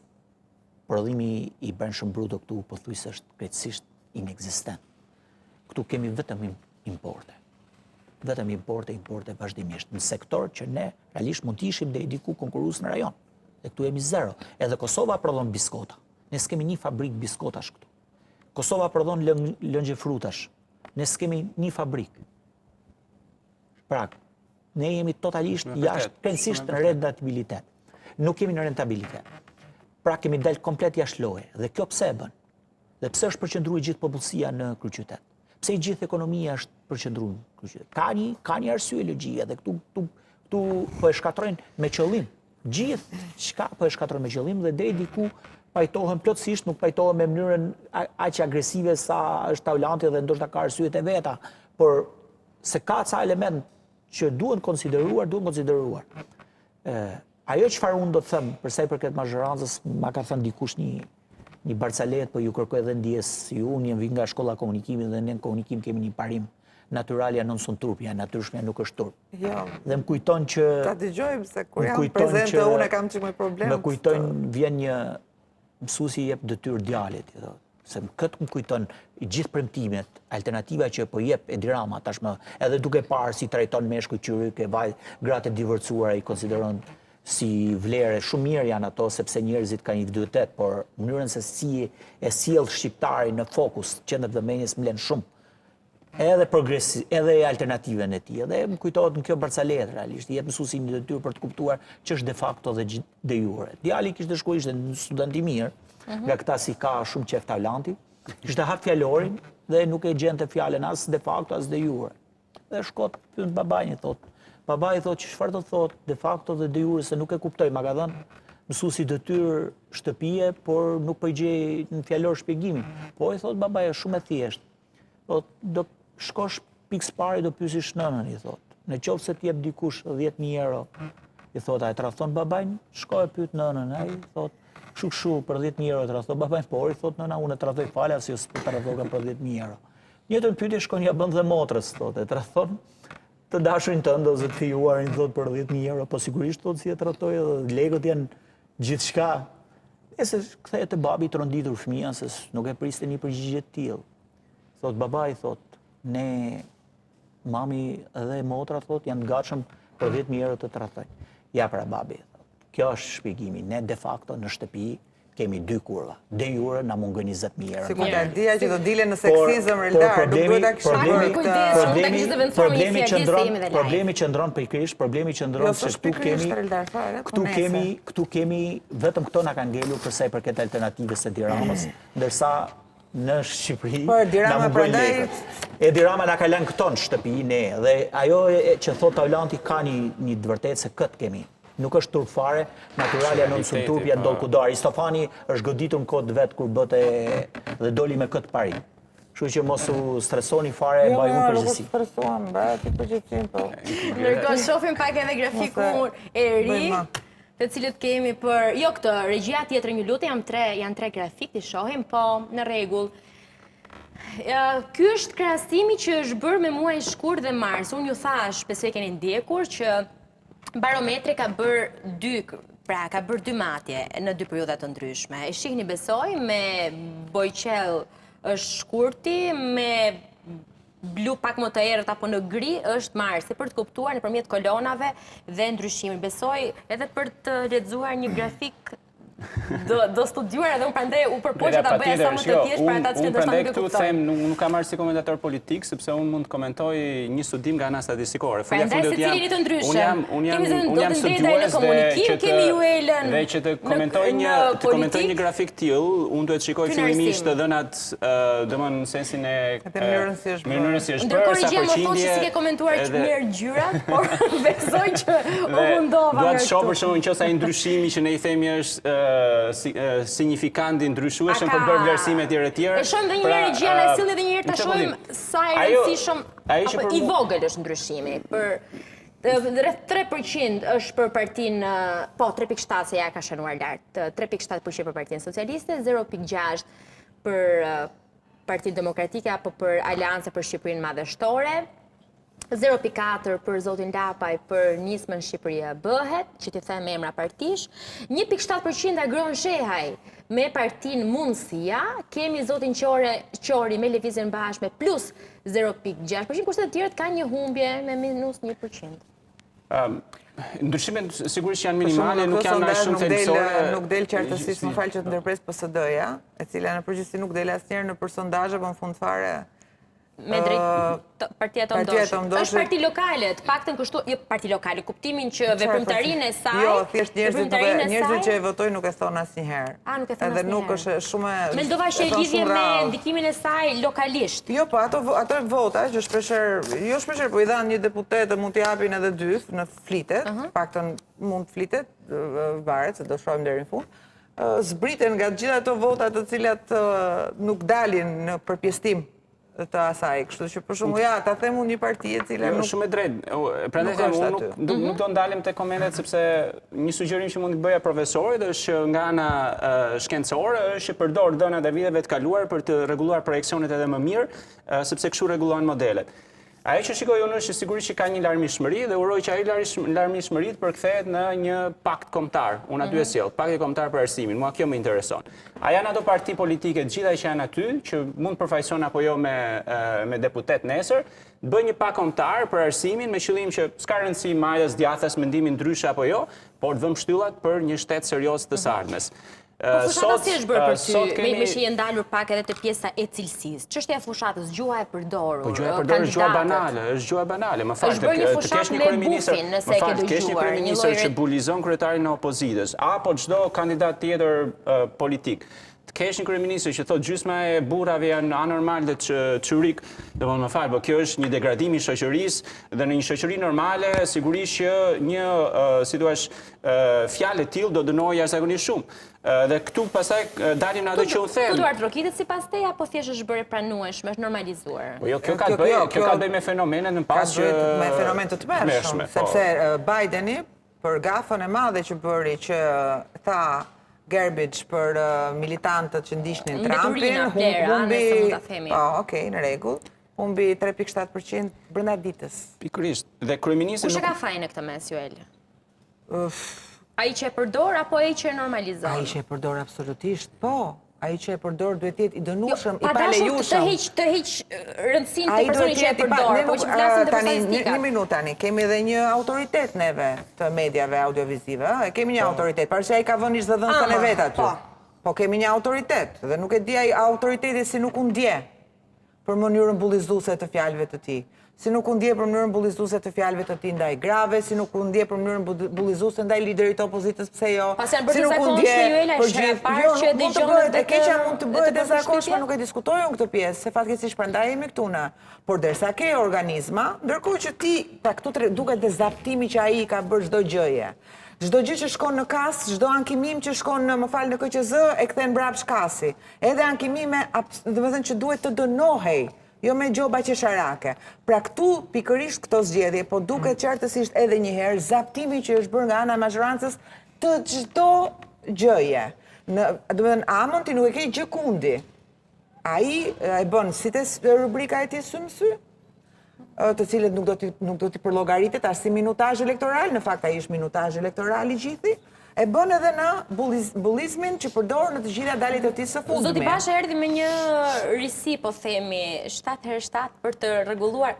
Speaker 2: prodhimi i brendshëm bruto këtu pothuajse është krejtësisht inekzistent. Këtu kemi vetëm importe. Vetëm importe vazhdimisht në sektor që ne realisht mund të ishim deri diku konkurrues në rajon. Dhe këtu jemi zero. Edhe Kosova prodhon biskota. Ne s'kemi një fabrikë biskotash këtu. Kosova prodhon lëngje frutash. Ne s'kemi një fabrikë. Pra, ne jemi totalisht jashtë krejtësisht në rentabilitet. Nuk kemi në rentabilitet. Pra kemi dalë komplet jashtë loje. Dhe kjo pse e bën? Dhe pse është përqendruar gjithë popullsia në kryeqytet? Pse gjithë ekonomia është përqendruar në kryeqytet? Ka një arsye logjike dhe këtu po e shkatrojnë me qëllim. Gjithë çka po e shkatrojnë me qëllim dhe deri diku pajtohen plotësisht, nuk pajtohen me mënyrën aq agresive sa është Taulanti dhe ndoshta ka arsyet e veta, por se ka ca element që duhen konsideruar. Ajo çfarë unë do të them për sa i përket mazhorancës, ma ka thënë dikush një barcalet, po ju kërkoj edhe ndjes si unë, jam vi nga shkolla komunikimit dhe ne në komunikim kemi një parim naturalia non sunt turpia, natyrshmja nuk është turp.
Speaker 3: Jo.
Speaker 2: Dhe më kujton që
Speaker 3: ta dëgjojmë se kur jam prezente unë kam çik me problem.
Speaker 2: Më kujton vjen një mësuesi jep detyrë djalit, i thotë. Se këtë më kujton i gjithë premtimet, alternativa që po jep Edi Rama tashmë, edhe duke parë si trajton meshkuj qyryk e vaj, gratë e divorcuara i konsideron si vlere, shumë mirë janë ato, sepse njerëzit kanë individualitet, por mënyrën se si e sjell shqiptari në fokus, qendër vëmendjes më lën shumë. Edhe progresi, edhe alternativën e tij. Dhe më kujtohet në kjo barcalet realisht, i jep mësuesi një detyrë për të kuptuar ç'është de facto dhe de jure. Djali kishte shkuar, ishte student i mirë, nga këta si ka shumë qef Taulanti, kishte hap fjalorin dhe nuk e gjente fjalën as de facto as de jure. Dhe shkot pyet babain, i thotë. Babai i thotë çfarë do thotë de facto dhe de jure, se nuk e kuptoj, ma ka thënë mësuesi detyrë shtëpie, por nuk po i gjej në fjalor shpjegimin. Po i thotë babai, është shumë e thjeshtë. Do shkosh pikë pari do pyesish nënën, i thotë. Në qoftë se t'jep dikush 10.000 euro, i thotë, a e tradhton babain? Shko e pyet nënën, ai thotë, kshu për 10.000 euro e tradhton babain, por i thotë nëna, unë e tradhoj fala si ose tradhtoga për 10.000 euro. Njëtën pyetje shkon ja bën dhe motrës, thotë, e tradhton të dashurin tënd ose të fijuarin, thotë, për 10.000 euro, po sigurisht thotë si e tradhtoj, edhe legët janë gjithçka. Nëse kthehet te babi i tronditur fëmia se nuk e priste një përgjigje të tillë. Thotë babai, thotë, ne mami edhe motra, thotë, janë gatshëm për 10.000 euro të tradhtojnë. Ja pra babi, thotë. Kjo është shpjegimi. Ne de facto në shtëpi kemi 2 kurva. De jure na mungon 20.000 euro.
Speaker 3: Sikur ta dija që do dilen në seksizëm reldar, nuk duhet ta kishim
Speaker 2: problemi qëndron pikërisht, problemi qëndron se këtu kemi vetëm këto na kanë ngelur për sa i përket alternativës së Tiranës, ndërsa në Shqipëri na mungon lekët. Edi Rama na ka lënë këto në shtëpi ne, dhe ajo që thot Taulanti ka një të vërtetë se këtë kemi. Nuk është turp fare, naturalia non sunt turpia ndol kudo. Aristofani është goditur në kod vet kur bëte dhe doli me këtë parim. Kështu që mos u stresoni fare, mbaj unë përgjithësi.
Speaker 3: Jo, nuk stresuam, bëhet i përgjithësim, po.
Speaker 1: Ndërkohë shohim pak edhe grafikun e ri, të cilët kemi për, jo këtë, regjia tjetër një lutë, janë 3 grafik të shohim, po në rregull. Ky është krahasimi që është bërë me muajin shkurt dhe mars. Unë ju thash, besoj keni ndjekur që Barometri ka bërë 2 matje në 2 periudha të ndryshme. E shihni besoj, me bojqell është shkurti, me blu pak më të errët apo në gri është marsi, për të kuptuar nëpërmjet kolonave dhe ndryshimin. Besoj edhe për të lexuar një grafik do studiuar edhe unë prandaj u përpoqja ta bëja sa më të thjeshtë për ata që ndoshta nuk e
Speaker 4: Unë këtu
Speaker 1: kuptojnë.
Speaker 4: them nuk kam marrë si komentator politik sepse unë mund të komentoj një studim nga ana statistikore.
Speaker 1: Prandaj secili të ndryshëm.
Speaker 4: Unë jam studiues
Speaker 1: kemi ju Elen.
Speaker 4: Dhe që të komentoj një grafik tillë, unë duhet shikoj fillimisht të dhënat, domthon në sensin e mënyrës si është
Speaker 1: ndërkohë gjë më thonë se si ke komentuar mirë gjyrat, por besoj që u mundova.
Speaker 4: Dua të shoh për shembull nëse ai ndryshimi që ne i themi është signifikant i ndryshueshëm për bërë vlerësime të tjera.
Speaker 1: E shohim edhe një herë gjë, na sill edhe një herë ta shohim sa i rëndësishëm apo i vogël është ndryshimi. Rreth 3% është për partinë, po 3.7 se ja ka shënuar lart, 3.7% për partinë socialiste, 0.6 për Partinë Demokratike apo për Aleancë për Shqipërinë Madhështore, 0.4 për zotin Lapaj për nismën Shqipëria bëhet, që t'i them emra partish, 1.7% Agron Shehaj me partinë Mundësia, kemi zotin Qori me Lëvizjen Bashme plus 0.6%, kurse të tjerët ka një humbje me minus 1%.
Speaker 4: Ndryshimet sigurisht janë minimale, nuk janë aq shumë thelbësore.
Speaker 3: Nuk del qartësisht, më fal që të ndërpres PSD-ja, e cila në përgjithësi nuk del asnjëherë në sondazhe, por në fund fare
Speaker 1: me drejt Partia Tomdoshi. Është parti lokale, të paktën kështu, jo parti lokale, kuptimin që veprimtarinë e saj.
Speaker 3: Jo, thjesht njerëzit që e votojnë nuk e thonë asnjëherë.
Speaker 1: Nuk e thonë asnjëherë.
Speaker 3: Edhe nuk është shumë.
Speaker 1: Mendova që e lidhje me ndikimin e saj lokalisht.
Speaker 3: Jo, po ato vota që shpeshherë po i dhanë një deputet mund t'i japin edhe dy në flitet, paktën mund flitet, varet se do shohim deri në fund. Zbriten nga gjitha ato vota të cilat nuk dalin në përpjestim të asaj, kështu që për shumë, ja, ta them unë një parti e cila nuk...
Speaker 4: Shumë e drejtë, prandaj them unë nuk do ndalem te komentet sepse një sugjerim që mund të bëja profesorit është nga ana shkencore është që përdor dhënat e viteve të kaluar për të rregulluar projeksionet edhe më mirë, sepse kështu rregullohen modelet. Ajo që shikoj unë është që sigurisht që ka një larmishmëri dhe uroj që ai larmishmëri të përkthehet në një pakt kombëtar. Unë aty e sjell, pakti kombëtar për arsimin. Mua kjo më intereson. A janë ato parti politike të gjitha që janë aty, që mund përfaqësojnë apo jo me deputet nesër, të bëjnë një pakt kombëtar për arsimin me qëllim që s'ka rëndësi majës, djathtas, mendimin ndryshe apo jo, por të vëmë shtyllat për një shtet serioz të sardhmes.
Speaker 1: Po fushata si është bërë për ty, me që jenë dalur pak edhe të pjesa e cilësisë. Çështja e fushatës, gjuha e përdorur,
Speaker 4: po gjuha e përdorur është gjuha banale, më fal, të kesh një kryeministër që bulizon kryetarin e opozitës, apo çdo kandidat tjetër politik. Të kesh një kryeministër që thot gjysma e burrave janë anormal dhe çurik, domethënë më fal, po kjo është një degradim i shoqërisë dhe në një shoqëri normale sigurisht që një si thua fjalë e tillë do dënohej jashtëzakonisht shumë. Dhe këtu pastaj dalim në ato që u them.
Speaker 1: Duart rokitet sipas teje apo thjesht është bërë pranueshme, është normalizuar?
Speaker 4: Po jo, kjo ka të bëjë me fenomenet në pas që
Speaker 3: me fenomen të tmerrshëm, sepse Bideni për gafën e madhe që bëri që tha garbage për militantët që ndiqnin Trumpin, humbi, okej, në rregull, humbi 3.7% brenda ditës.
Speaker 4: Pikërisht. Dhe kryeministri
Speaker 1: kush e ka fajin në këtë mes, Joel? Ai që e përdor apo ai që e normalizon?
Speaker 3: Ai që e përdor absolutisht, po. Ai që e përdor duhet të jetë i dënueshëm, i palejueshëm.
Speaker 1: Të hiq rëndësinë te personi që e përdor, po që flasim te statistika.
Speaker 3: Një minutë tani, kemi edhe një autoritet neve të mediave audiovizive, kemi një autoritet, parë që ai ka vënë çdo dhënën e vet aty. Po kemi një autoritet dhe nuk e di ai autoriteti si nuk u ndje për mënyrën bullizuese të fjalëve të tij. Si nuk u ndje për mënyrën bullizuese të fjalëve të tij ndaj grave, si nuk u ndje për mënyrën bullizuese ndaj liderit të opozitës, pse jo?
Speaker 1: Pas janë bërë zakonshme Joela, është e parë që dëgjon
Speaker 3: e keqja mund të bëhet e zakonshme, nuk e diskutoj unë këtë pjesë, se fatkeqësisht prandaj jemi këtu na. Por derisa ke organizma, ndërkohë që ti, ta këtu duket të zaptimi që ai ka bërë çdo gjëje. Çdo gjë që shkon në kas, çdo ankimim që shkon në, më fal, në KQZ e kthen mbrapsht kasi. Edhe ankimime, domethënë që duhet të dënohej. Jo me gjoba qesharake. Pra këtu pikërisht këto zgjedhje, po duket qartësisht edhe një herë zaptimi që është bërë nga ana e majorancës të çdo gjëje. Domethënë Amonti nuk e ke gjë kundi. Ai e bën si te rubrika e tij sy, të cilët nuk do t'i përllogaritet as si minutazh elektoral, në fakt ai është minutazh elektoral i gjithi. e bën edhe në bullizmin që përdor në të gjitha dalit e tij së fundmi.
Speaker 1: Zoti Basha erdhi me një risi, po themi, 7x7 për të rregulluar,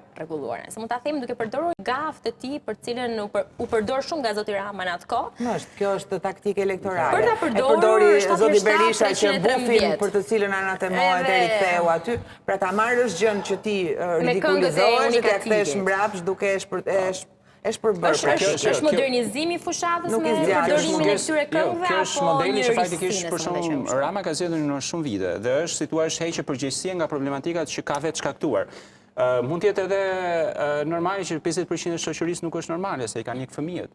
Speaker 1: se mund ta themi duke përdorur gafë të tij për cilën u përdor shumë nga zoti Rama në atë kohë.
Speaker 3: Kjo është taktikë elektorale.
Speaker 1: Për ta përdorur
Speaker 3: përdori
Speaker 1: 7x7
Speaker 3: zoti Berisha që
Speaker 1: 313
Speaker 3: bufin për të cilën anatemohet e riktheu aty, pra ta marrësh gjën që ti ridikulizohesh dhe ta kthesh mbrapsht duke e shpërbërë.
Speaker 1: Është modernizimi i fushatës me përdorimin e këtyre këngëve
Speaker 4: Kjo është
Speaker 1: apo
Speaker 4: modeli
Speaker 1: një
Speaker 4: që faktikisht për
Speaker 1: risinë?
Speaker 4: shumë Rama ka zgjedhur në shumë vite dhe është situash heqje përgjegjësia nga problematikat që ka vetë shkaktuar. Mund të jetë edhe normale që 50% e shoqërisë nuk është normale, se i kanë ikë fëmijët.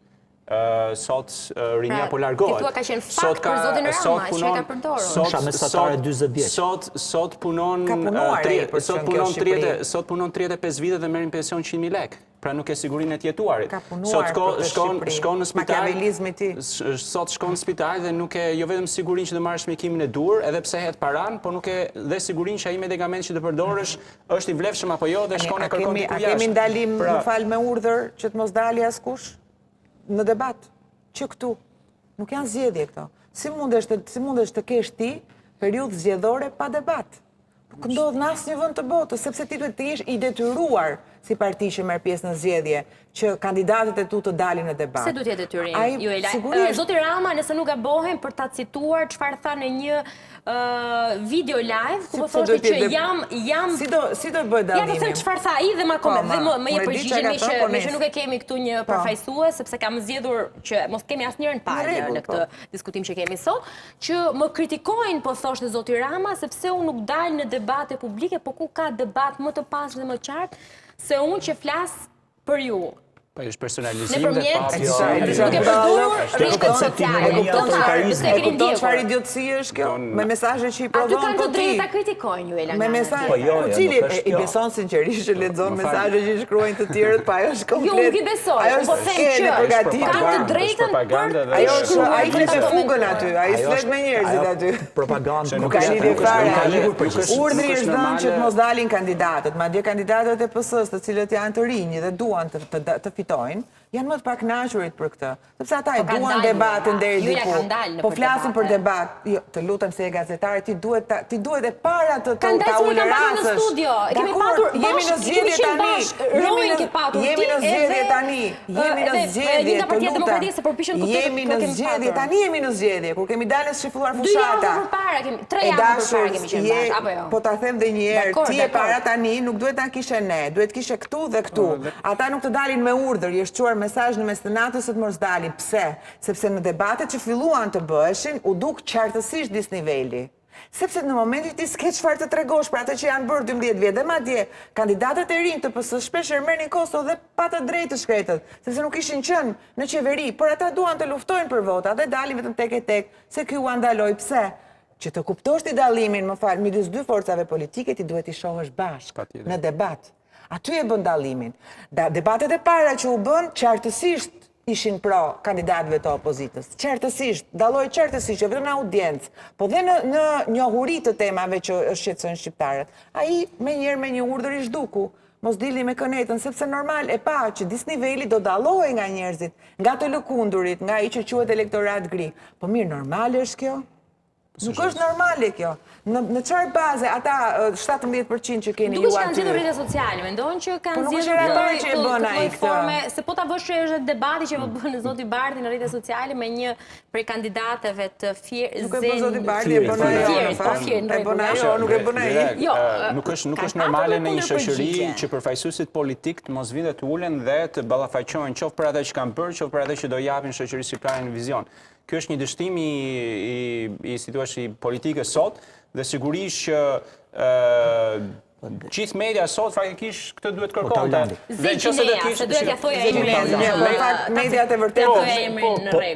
Speaker 4: Sot rinia po largohet.
Speaker 1: Ti thua ka qenë fakt për zotin Rama, që e ka përdorur.
Speaker 2: Isha mesatare 40 vjeç.
Speaker 4: Sot punon 35 vite dhe merrin pension 100.000 lekë. Pra nuk e sigurinë e të jetuarit. Sot shkon në spital. Sot shkon në spital dhe nuk e jo vetëm sigurinë që të marrësh mjekimin e dur, edhe pse het paran, po nuk e dhe sigurinë që ai medikament që të përdorësh është i vlefshëm apo jo dhe shkon e kërkon diku jashtë.
Speaker 3: A kemi ndalim, më fal, me urdhër që të mos dali askush në debat? Që këtu nuk janë zgjedhje këto. Si mundesh të kesh ti periudhë zgjedhore pa debat? Nuk ndodh në asnjë vend të botës, sepse ti duhet të jesh i detyruar si parti që merr pjesë në zgjedhje, që kandidatët e tu të dalin në debat.
Speaker 1: Se du t'jetë detyrim? Zoti Rama, nëse nuk gabohem, për ta cituar çfarë tha në një video live, ku po thoshte që jam...
Speaker 3: Si do bëj dallimin?
Speaker 1: Ja të them çfarë tha ai dhe më je përgjigjen me që nuk e kemi këtu një përfaqësues, sepse kam zgjedhur që mos kemi asnjërin palë në këtë diskutim që kemi sot, që më kritikojnë, po thoshte zoti Rama, sepse unë nuk dal në debate publike, po ku ka debat më të pasur dhe më qartë se unë që flas për ju.
Speaker 4: Po është personalizim dhe
Speaker 1: duke përdorur rrjetet sociale.
Speaker 3: E kupton çfarë idiotësi është kjo? Me mesazhe që i prodhon po ti.
Speaker 1: Aty kanë të drejtë ta kritikojnë ju Elana.
Speaker 3: Me mesazhe. Cili i beson sinqerisht që lexon mesazhe që i shkruajnë të tjerët, pa ajo është komplet.
Speaker 1: Jo, nuk i besoj. Po them që kanë të drejtën për
Speaker 3: ajo është ai flet me fugën aty, ai flet me njerëzit aty.
Speaker 2: Propagandë.
Speaker 3: Nuk ka lidhje fare. Urdhri është dhënë që të mos dalin kandidatët, madje kandidatët e PS-s, të cilët janë të rinj dhe duan të janë më të pakënaqurit për këtë. Sepse ata e duan debatin deri diku. Po flasin për debat. Jo, të lutem se je gazetare, ti duhet e para të ulërasësh.
Speaker 1: Në studio. Kemi patur
Speaker 3: jemi në zgjedhje tani. Jemi në zgjedhje tani. Jemi në zgjedhje. Jemi në zgjedhje tani, jemi në zgjedhje. Kur kemi dalë të shifulluar fushata.
Speaker 1: 2 javë përpara kemi, 3 javë përpara kemi qenë bashkë, apo jo?
Speaker 3: Po ta them edhe një herë, ti e para tani, nuk duhet ta kishe ne, duhet kishe këtu dhe këtu. Ata nuk të dalin me urdhër, i është çuar mesazh në mes të natës se të mos dalin. Pse? Sepse në debatet që filluan të bëheshin, u duk qartësisht disniveli. Sepse në momentin ti s'ke çfarë të tregosh për atë që janë bërë 12 vjet dhe madje kandidatët e rinj të PS-s shpesh merrnin Kosovë dhe pa të drejtë të shkretët, sepse nuk ishin qenë në qeveri, por ata duan të luftojnë për vota dhe dalin vetëm tek e tek, se ky u ndaloi. Pse? Që të kuptosh ti dallimin, më fal, midis dy forcave politike ti duhet i shohësh bashkë në debat. Aty e bën dallimin. Debatet e para që u bën, qartësisht ishin pro kandidatëve të opozitës. Qartësisht, dalloi qartësisht, jo vetëm në audiencë, po dhe në njohuri të temave që shqetësojnë shqiptarët. Ai menjëherë me një urdhër i zhduku, mos dilni me kënetën, sepse normal e pa që disniveli do dallohej nga njerëzit, nga të lëkundurit, nga ai që quhet elektorat gri. Po mirë, normale është kjo? Nuk është normale kjo. Në çfarë baze ata 17% që keni ju aty?
Speaker 1: Duke që kanë zgjedhur rrjetet sociale, mendon që kanë zgjedhur forme, se po ta vësh është debati që bën zoti Bardhi në rrjetet sociale me një prej kandidatëve të zen.
Speaker 3: Nuk e bën zoti Bardhi, e bën ajo. E bën ajo, nuk e bën ai.
Speaker 1: Jo,
Speaker 4: nuk është normale në një shoqëri që përfaqësuesit politik të mos vinë të ulen dhe të ballafaqojnë qoftë për ata që kanë bërë, qoftë për ata që do japin shoqërisë shqiptare në vizion. Kjo është një dështim i situatës politike sot dhe sigurisht që gjithë media sot faktikisht këtë duhet kërkonte.
Speaker 1: Se duhet ja thoja emrin.
Speaker 3: Në fakt mediat e vërtetë.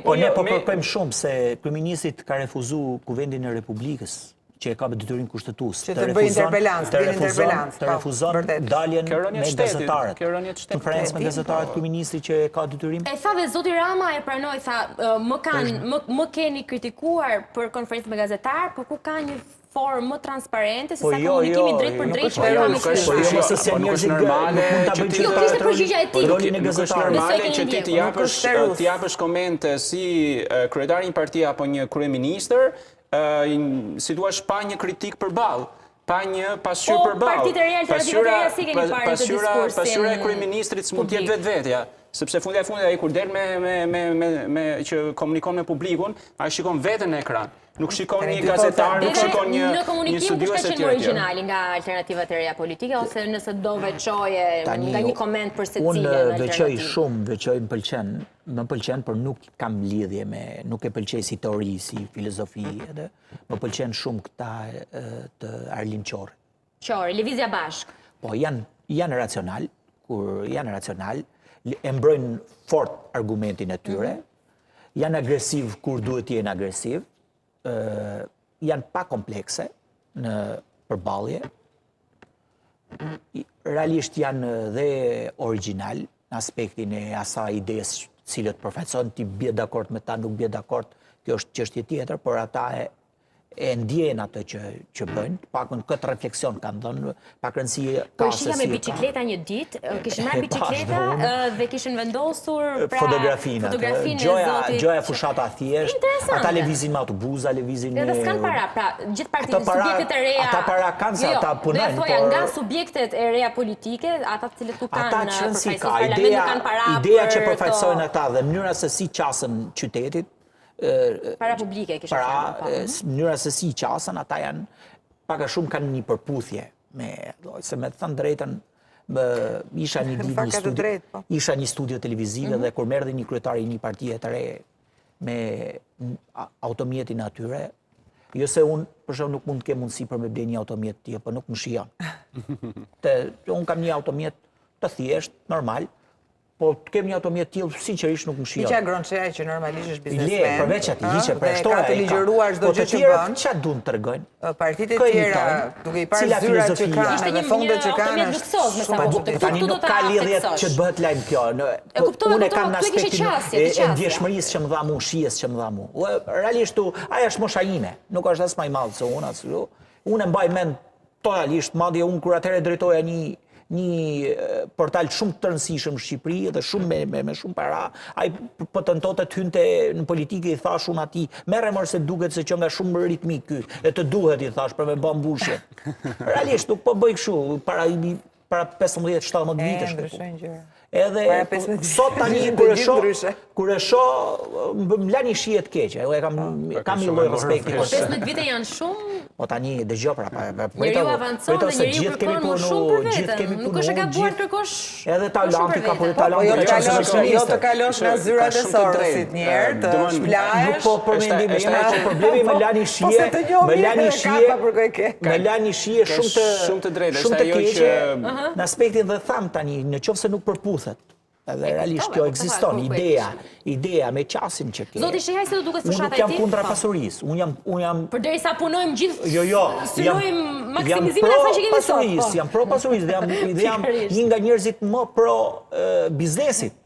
Speaker 2: Po ne po kërkojmë shumë se kryeministri ka refuzuar Kuvendin e Republikës që e ka detyrim kushtetues.
Speaker 3: Që të bëjë interpelancë,
Speaker 2: të refuzon daljen me gazetarët. Konferencë me gazetarët kryeministri që e ka detyrim.
Speaker 1: E tha dhe zoti Rama e pranoi, tha, më keni kritikuar për konferencë me gazetarë, por ku ka një formë më transparente se sa komunikimi drejt për drejt që ka me
Speaker 2: kështu.
Speaker 4: Nuk është normale që ti
Speaker 1: Jo, kishte përgjigje e tij.
Speaker 4: Nuk është normale që ti të japësh komente si kryetari i një partie apo një kryeministër, si thua pa një kritik përballë. Pa një pasqyrë përballë.
Speaker 1: Partitë e reja, alternativat e reja si keni parë të diskursin.
Speaker 4: Pasqyra e kryeministrit s'mund të jetë vetvetja. Sepse fundi ai kur del me që komunikon me publikun, ai shikon veten në ekran. Nuk shikon një gazetar, nuk shikon një
Speaker 1: në komunikim
Speaker 4: studiues
Speaker 1: kush ka
Speaker 4: e
Speaker 1: qenë
Speaker 4: tjerë.
Speaker 1: origjinali nga alternativat e reja politike ose nëse do veçoje nga një koment për secilën
Speaker 2: Unë veçoj shumë, më pëlqen, por nuk kam lidhje me, nuk e pëlqej si teori, si filozofi, edhe më pëlqen shumë këta të Arlin Qorri.
Speaker 1: Qorri, Lëvizja Bashk.
Speaker 2: Po janë racional, kur janë racional, e mbrojnë fort argumentin e tyre, janë agresiv kur duhet të jenë agresiv, janë pa komplekse në përballje, realisht janë dhe original në aspektin e asaj idees cilët përfaqëson ti bie dakord me ta, nuk bie dakord, kjo është çështje tjetër, por ata e ndjen atë që bëjnë, pakun këtë refleksion kanë dhënë, pak rëndësi ka
Speaker 1: se si ka. Me bicikleta një ditë, kishin marrë bicikleta dhe kishin vendosur
Speaker 2: fotografinë e zotit. Gjoja fushata thjesht, ata lëvizin me autobusa, lëvizin me...
Speaker 1: Edhe s'kan para, pra gjithë partitë, subjektet e reja...
Speaker 2: Ata para kanë se ata punojnë,
Speaker 1: por... Dhe nga subjektet e reja politike, ata cilët nuk kanë përfaqësues parlament, nuk kanë para për...
Speaker 2: Ideja që përfaqësojnë ata dhe mënyra se si qasën qytetit,
Speaker 1: para publike kisha thënë.
Speaker 2: Mënyra se si qasën, ata janë pak a shumë kanë një përputhje se me të thënë drejtën isha një studio televizive dhe kur merrte një kryetari një partie të re me automjetin atyre, jo se unë për shembull nuk mund të kem mundësi për me ble një automjet tjetër, por nuk më shijon. Unë kam një automjet të thjesht, normal, po të kem një automjet tillë, sinqerisht nuk më shijon.
Speaker 3: Hiqa Gronçeaj që normalisht është biznesmen.
Speaker 2: Përveç atij, hiqe përshtoja.
Speaker 3: Ka të ligjëruar çdo gjë që bën.
Speaker 2: Çfarë duan të tregojnë?
Speaker 3: Partitë e tjera, duke i parë zyrat që kanë dhe fondet që kanë.
Speaker 2: Tani nuk ka lidhje që të bëhet lajm kjo. Unë kam në aspektin e ndjeshmërisë që më dha mua, shijes që më dha mua. Realisht ajo është mosha ime, nuk është as më i madh se unë as. Unë mbaj mend totalisht, madje unë kur atëherë drejtoja një portal shumë të rëndësishëm në Shqipëri dhe shumë me shumë para, ai po tentonte të hynte në politikë, i thash unë atij, merre mor se duket se që nga shumë ritmik ky, e të duhet i thash për me bë mbushje. Realisht nuk po bëj kështu para 15-17 vitesh.
Speaker 3: Ndryshojnë gjëra.
Speaker 2: Edhe sot tani kur e shoh më lani shije të keqe. Kam një lloj respekti.
Speaker 1: 15 vite janë shumë.
Speaker 2: Po tani dëgjoj
Speaker 1: Njeriu avancon, njeriu kërkon më shumë për veten. Nuk është e gabuar kërkosh.
Speaker 2: Edhe talanti ka për talanti.
Speaker 3: Jo të kalosh nga zyrat e Sorosit një herë, të shplahesh.
Speaker 2: Nuk po përmendim jemi, problemi më lani shije. Më lani shije shumë të drejtë, shumë të keqe në aspektin dhe tham tani, nëse nuk përputhet. Edhe realisht kjo ekziston, ideja me qasin që ke.
Speaker 1: Zoti Shehaj se do duket fushat e tij.
Speaker 2: Unë jam kundra pasurisë. Unë jam
Speaker 1: përderisa punojmë gjithë.
Speaker 2: Jo.
Speaker 1: Synojmë maksimizimin e asaj që kemi sot.
Speaker 2: Jam pro pasurisë dhe jam një nga njerëzit më pro biznesit.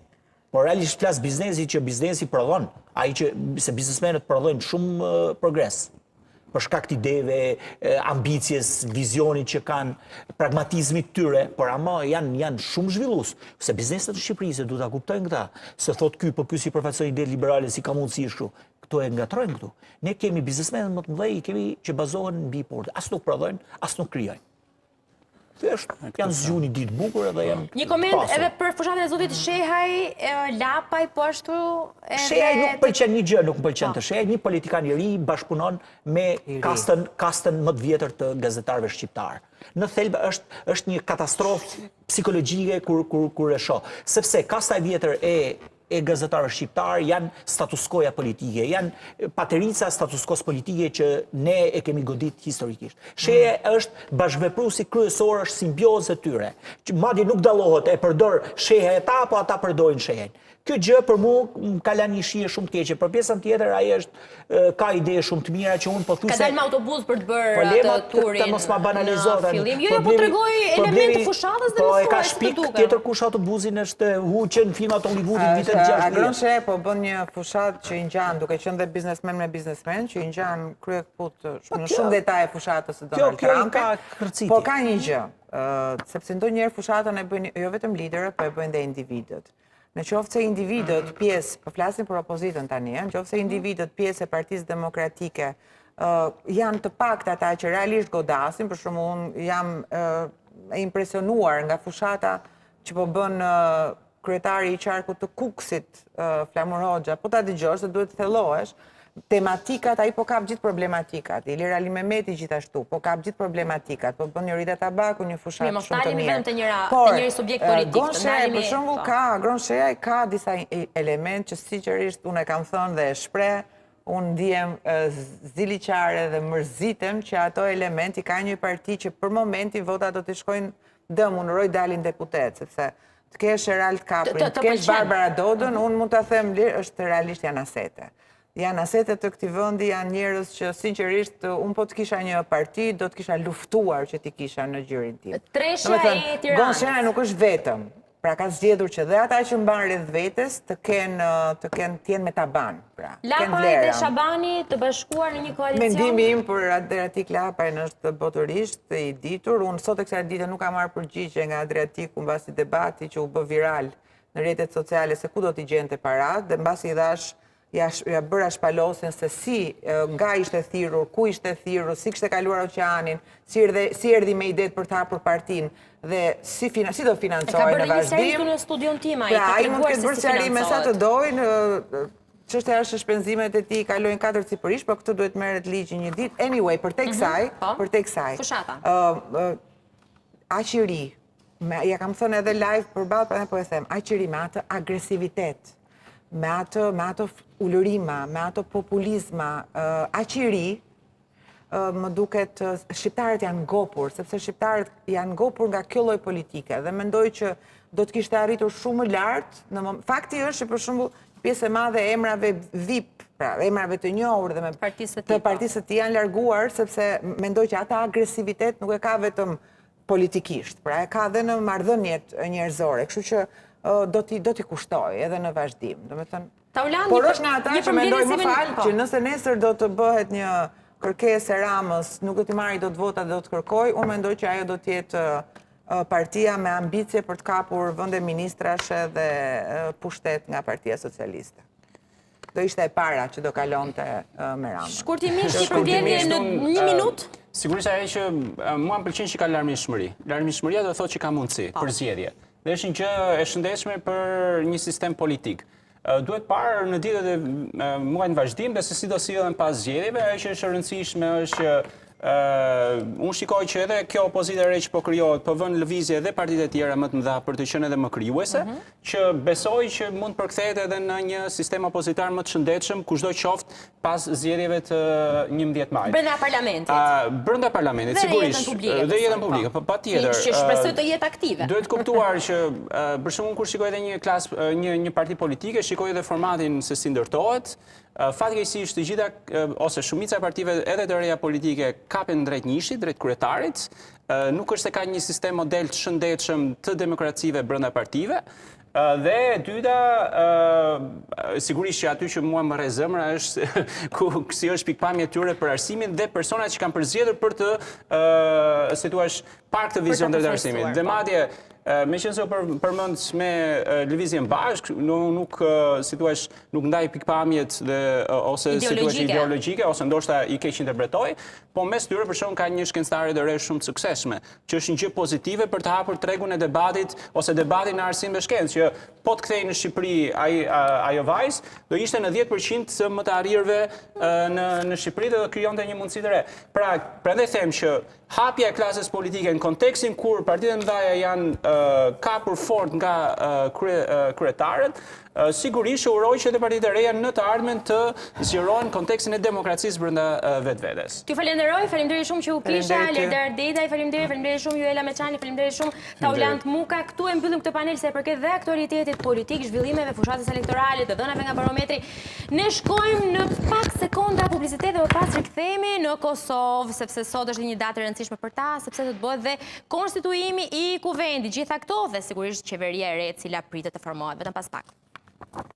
Speaker 2: Por realisht flas biznesi që biznesi prodhon, ai që se biznesmenët prodhojnë shumë progres. Për shkak të ideve, ambicjes, vizionit që kanë, pragmatizmit tyre, por ama janë shumë zhvillues. Se bizneset të Shqipërisë du ta kuptojnë këta, se thot ky, po ky si përfaqëson ide liberale, si ka mundësi kështu. Këto e ngatrojnë këtu. Ne kemi biznesmenë më të mëdhenj, kemi që bazohen mbi importe. As nuk prodhojnë, as nuk krijojnë. Janë zgjuni ditë bukur edhe janë.
Speaker 1: Një koment edhe për fushatën e zotit Shehaj, Lapaj, po ashtu.
Speaker 2: Shehaj nuk pëlqen një gjë, nuk më pëlqen të Shehaj, një politikan i ri bashkëpunon me kastën më të vjetër të gazetarëve shqiptar. Në thelb është një katastrofë psikologjike kur e shoh, sepse kasta e vjetër e gazetarëve shqiptar janë status quo-ja politike, janë paterica status quo politike që ne e kemi godit historikisht. Shehaj është bashkëvepruesi kryesor, është simbiozë e tyre. Madje nuk dallohet, e përdor Shehaj ata apo ata përdorin Shehajin. Kjo gjë për mu ka lënë një shije shumë të keqe. Për pjesën tjetër, ai ka ide shumë të mira që unë po thuaj se...
Speaker 1: Ka dalë me autobus për të bërë atë turin
Speaker 2: të mos ma banalizohet.
Speaker 1: fillim. Jo, po tregoj element të fushatës dhe
Speaker 2: më
Speaker 1: thuaj
Speaker 2: ka
Speaker 1: se të
Speaker 2: shpik
Speaker 1: duket.
Speaker 2: tjetër kush autobusin është që në filmat Hollywoodit vitet 60.
Speaker 3: Agron She po bën një fushat që i ngjan, duke qenë dhe biznesmen me biznesmen, që i ngjan kryekput në shumë detaje fushatës së Donald Trumpit. Po ka një gjë, sepse ndonjëherë fushatën e bëjnë jo vetëm liderët, po e bëjnë dhe individët. Në qoftë se individët pjesë, po flasim për opozitën tani, në qoftë se individët pjesë e Partisë Demokratike janë të pakta ata që realisht godasin, për shembull unë jam e impresionuar nga fushata që po bën kryetari i qarkut të Kuksit, Flamur Hoxha, po ta dëgjosh se duhet të thellohesh. Tematikat, ai po kap gjithë problematikat, Ilir Ali Mehmeti gjithashtu, po kap gjithë problematikat, po bën një Rita Tabaku, një fushat shumë të mirë.
Speaker 1: Mos dalemi vetëm të njëri subjekt politik,
Speaker 3: Gon Sheaj, për shembull, Agron Sheaj ka disa element që sinqerisht unë e kam thënë dhe e shpreh, unë ndihem ziliqare dhe mërzitem që ato elementi ka një parti që për momentin votat do të shkojnë dëm, unë uroj dalin deputet, sepse të kesh Erald Kaprin, të kesh Barbara Dodën, unë mund të them është realisht janë asete. Janë asetet të këtij vendi, janë njerëz që sinqerisht unë po të kisha një parti, do të kisha luftuar që ti kisha në gjirin tim.
Speaker 1: Tresha e Tiranës.
Speaker 3: Gon Sheaj nuk është vetëm. Pra ka zgjedhur që dhe ata që mban rreth vetes të jenë me taban.
Speaker 1: Lapaj dhe Shabani të bashkuar në një koalicion.
Speaker 3: Mendimi im për Adriatik Lapajn është boturisht i ditur. Unë sot e kësaj dite nuk kam marrë përgjigje nga Adriatiku mbasi debati që u bë viral në rrjetet sociale se ku do t'i gjente parat dhe mbasi i dhash ja bëra shpalosin se si nga ishte thirrur, ku ishte thirrur, si kishte kaluar oqeanin, si erdhi me idetë për të hapur partinë dhe si do financohej në vazhdim.
Speaker 1: Ka bërë në studion tim ai,
Speaker 3: pra,
Speaker 1: ka
Speaker 3: ai mund të
Speaker 1: treguar se si
Speaker 3: bërë me sa të
Speaker 1: financohet.
Speaker 3: dojnë, çështja është shpenzimet e tij kalojnë 4 cipërisht, por këtë duhet merret ligji një ditë. Anyway, për tek kësaj.
Speaker 1: Fushata.
Speaker 3: Aq i ri, ja kam thënë edhe live përballë, prandaj po e them, aq i ri me atë agresivitet, me ato ulërima, me ato populizma, aq i ri, më duket shqiptarët janë ngopur, sepse shqiptarët janë ngopur nga kjo lloj politike dhe mendoj që do të kishte arritur shumë lartë. Fakti është që për shembull pjesë e madhe e emrave VIP, pra emrave të njohur dhe me të partisë të tij janë larguar sepse mendoj që ata agresivitet nuk e ka vetëm politikisht, pra e ka edhe në marrëdhëniet njerëzore, kështu që do t'i kushtoj edhe në vazhdim. Por është nga ata që mendoj më falë që nëse nesër do të bëhet një kërkesë e Ramës, nuk do t'i marrë dot vota dhe do të kërkoj, unë mendoj që ajo do t'jetë partia me ambicie për të kapur vende ministrashe dhe pushtet nga Partia Socialiste. Do ishte e para që do kalonte me Ramën.
Speaker 1: Shkurtimisht një përgjigje në 1 minutë?
Speaker 4: Sigurisht ajo që mua më pëlqen që ka larmishmëri. Larmishmëria do të thotë që ka mundësi për zgjedhje. Dhe është një gjë e shëndetshme për një sistem politik. Duhet parë në ditët e muajt vazhdim dhe se si do sillen pas zgjedhjeve, ajo që është e rëndësishme është që unë shikoj që edhe kjo opozitë e re që po krijohet, po vën lëvizje edhe partitë e tjera më të mëdha për të qenë edhe më krijuese, që besoj që mund përkthehet edhe në një sistem opozitar më të shëndetshëm, kushdo qoftë pas zgjedhjeve të 11 majit.
Speaker 1: Brenda parlamentit.
Speaker 4: Brenda parlamentit, sigurisht. Dhe jetën publike, patjetër.
Speaker 1: Që shpresoj të jetë aktive.
Speaker 4: Duhet kuptuar që për shembull kur shikoj edhe një parti politike, shikoj edhe formatin se si ndërtohet. Fatkeqësisht të gjitha ose shumica e partive edhe të reja politike kapen drejt njishit, drejt kryetarit. Nuk është se ka një sistem model të shëndetshëm të demokracive brenda partive. Dhe dyta, sigurisht që aty që mua më rre zemra është si është pikpamja e tyre për arsimin dhe personat që kanë përzgjedhur për të si thua par këtë vizion drejt arsimit. Dhe madje me qenë se u përmend me lëvizjen bashkë, nuk si thua nuk ndaj pikpamjet dhe ose si thua ideologjike ose ndoshta i keq interpretoj, po mes tyre për shkak ka një shkencëtare të re shumë të suksesshme, që është një gjë pozitive për të hapur tregun e debatit ose debatin në arsim dhe shkencë, që po të kthej në Shqipëri ajo vajzë, do ishte në 10% të më të arrirëve në Shqipëri dhe do krijonte një mundësi të re. Pra, prandaj them që hapja e klasës politike në kontekstin kur partitë e mëdha janë kapur fort nga kryetarët, sigurisht uroj që të partitë e reja në të ardhmen të zgjerohen kontekstin e demokracisë brenda vetvetes.
Speaker 1: Ty falenderoj, faleminderit shumë që u kisha, Lerdar Dedaj, faleminderit shumë Juela Meçani, faleminderit shumë Taulant Muka. Këtu e mbyllim këtë panel se e përket dhe aktualitetit zhvillimit politik, zhvillimeve, fushatës elektorale, të dhënave nga barometri. Ne shkojmë në pak sekonda publicitet dhe më pas rikthehemi në Kosovë, sepse sot është një datë e rëndësishme për ta, sepse do të bëhet dhe konstituimi i kuvendit. Gjitha këto dhe sigurisht qeveria e re e cila pritet të formohet vetëm pas pak.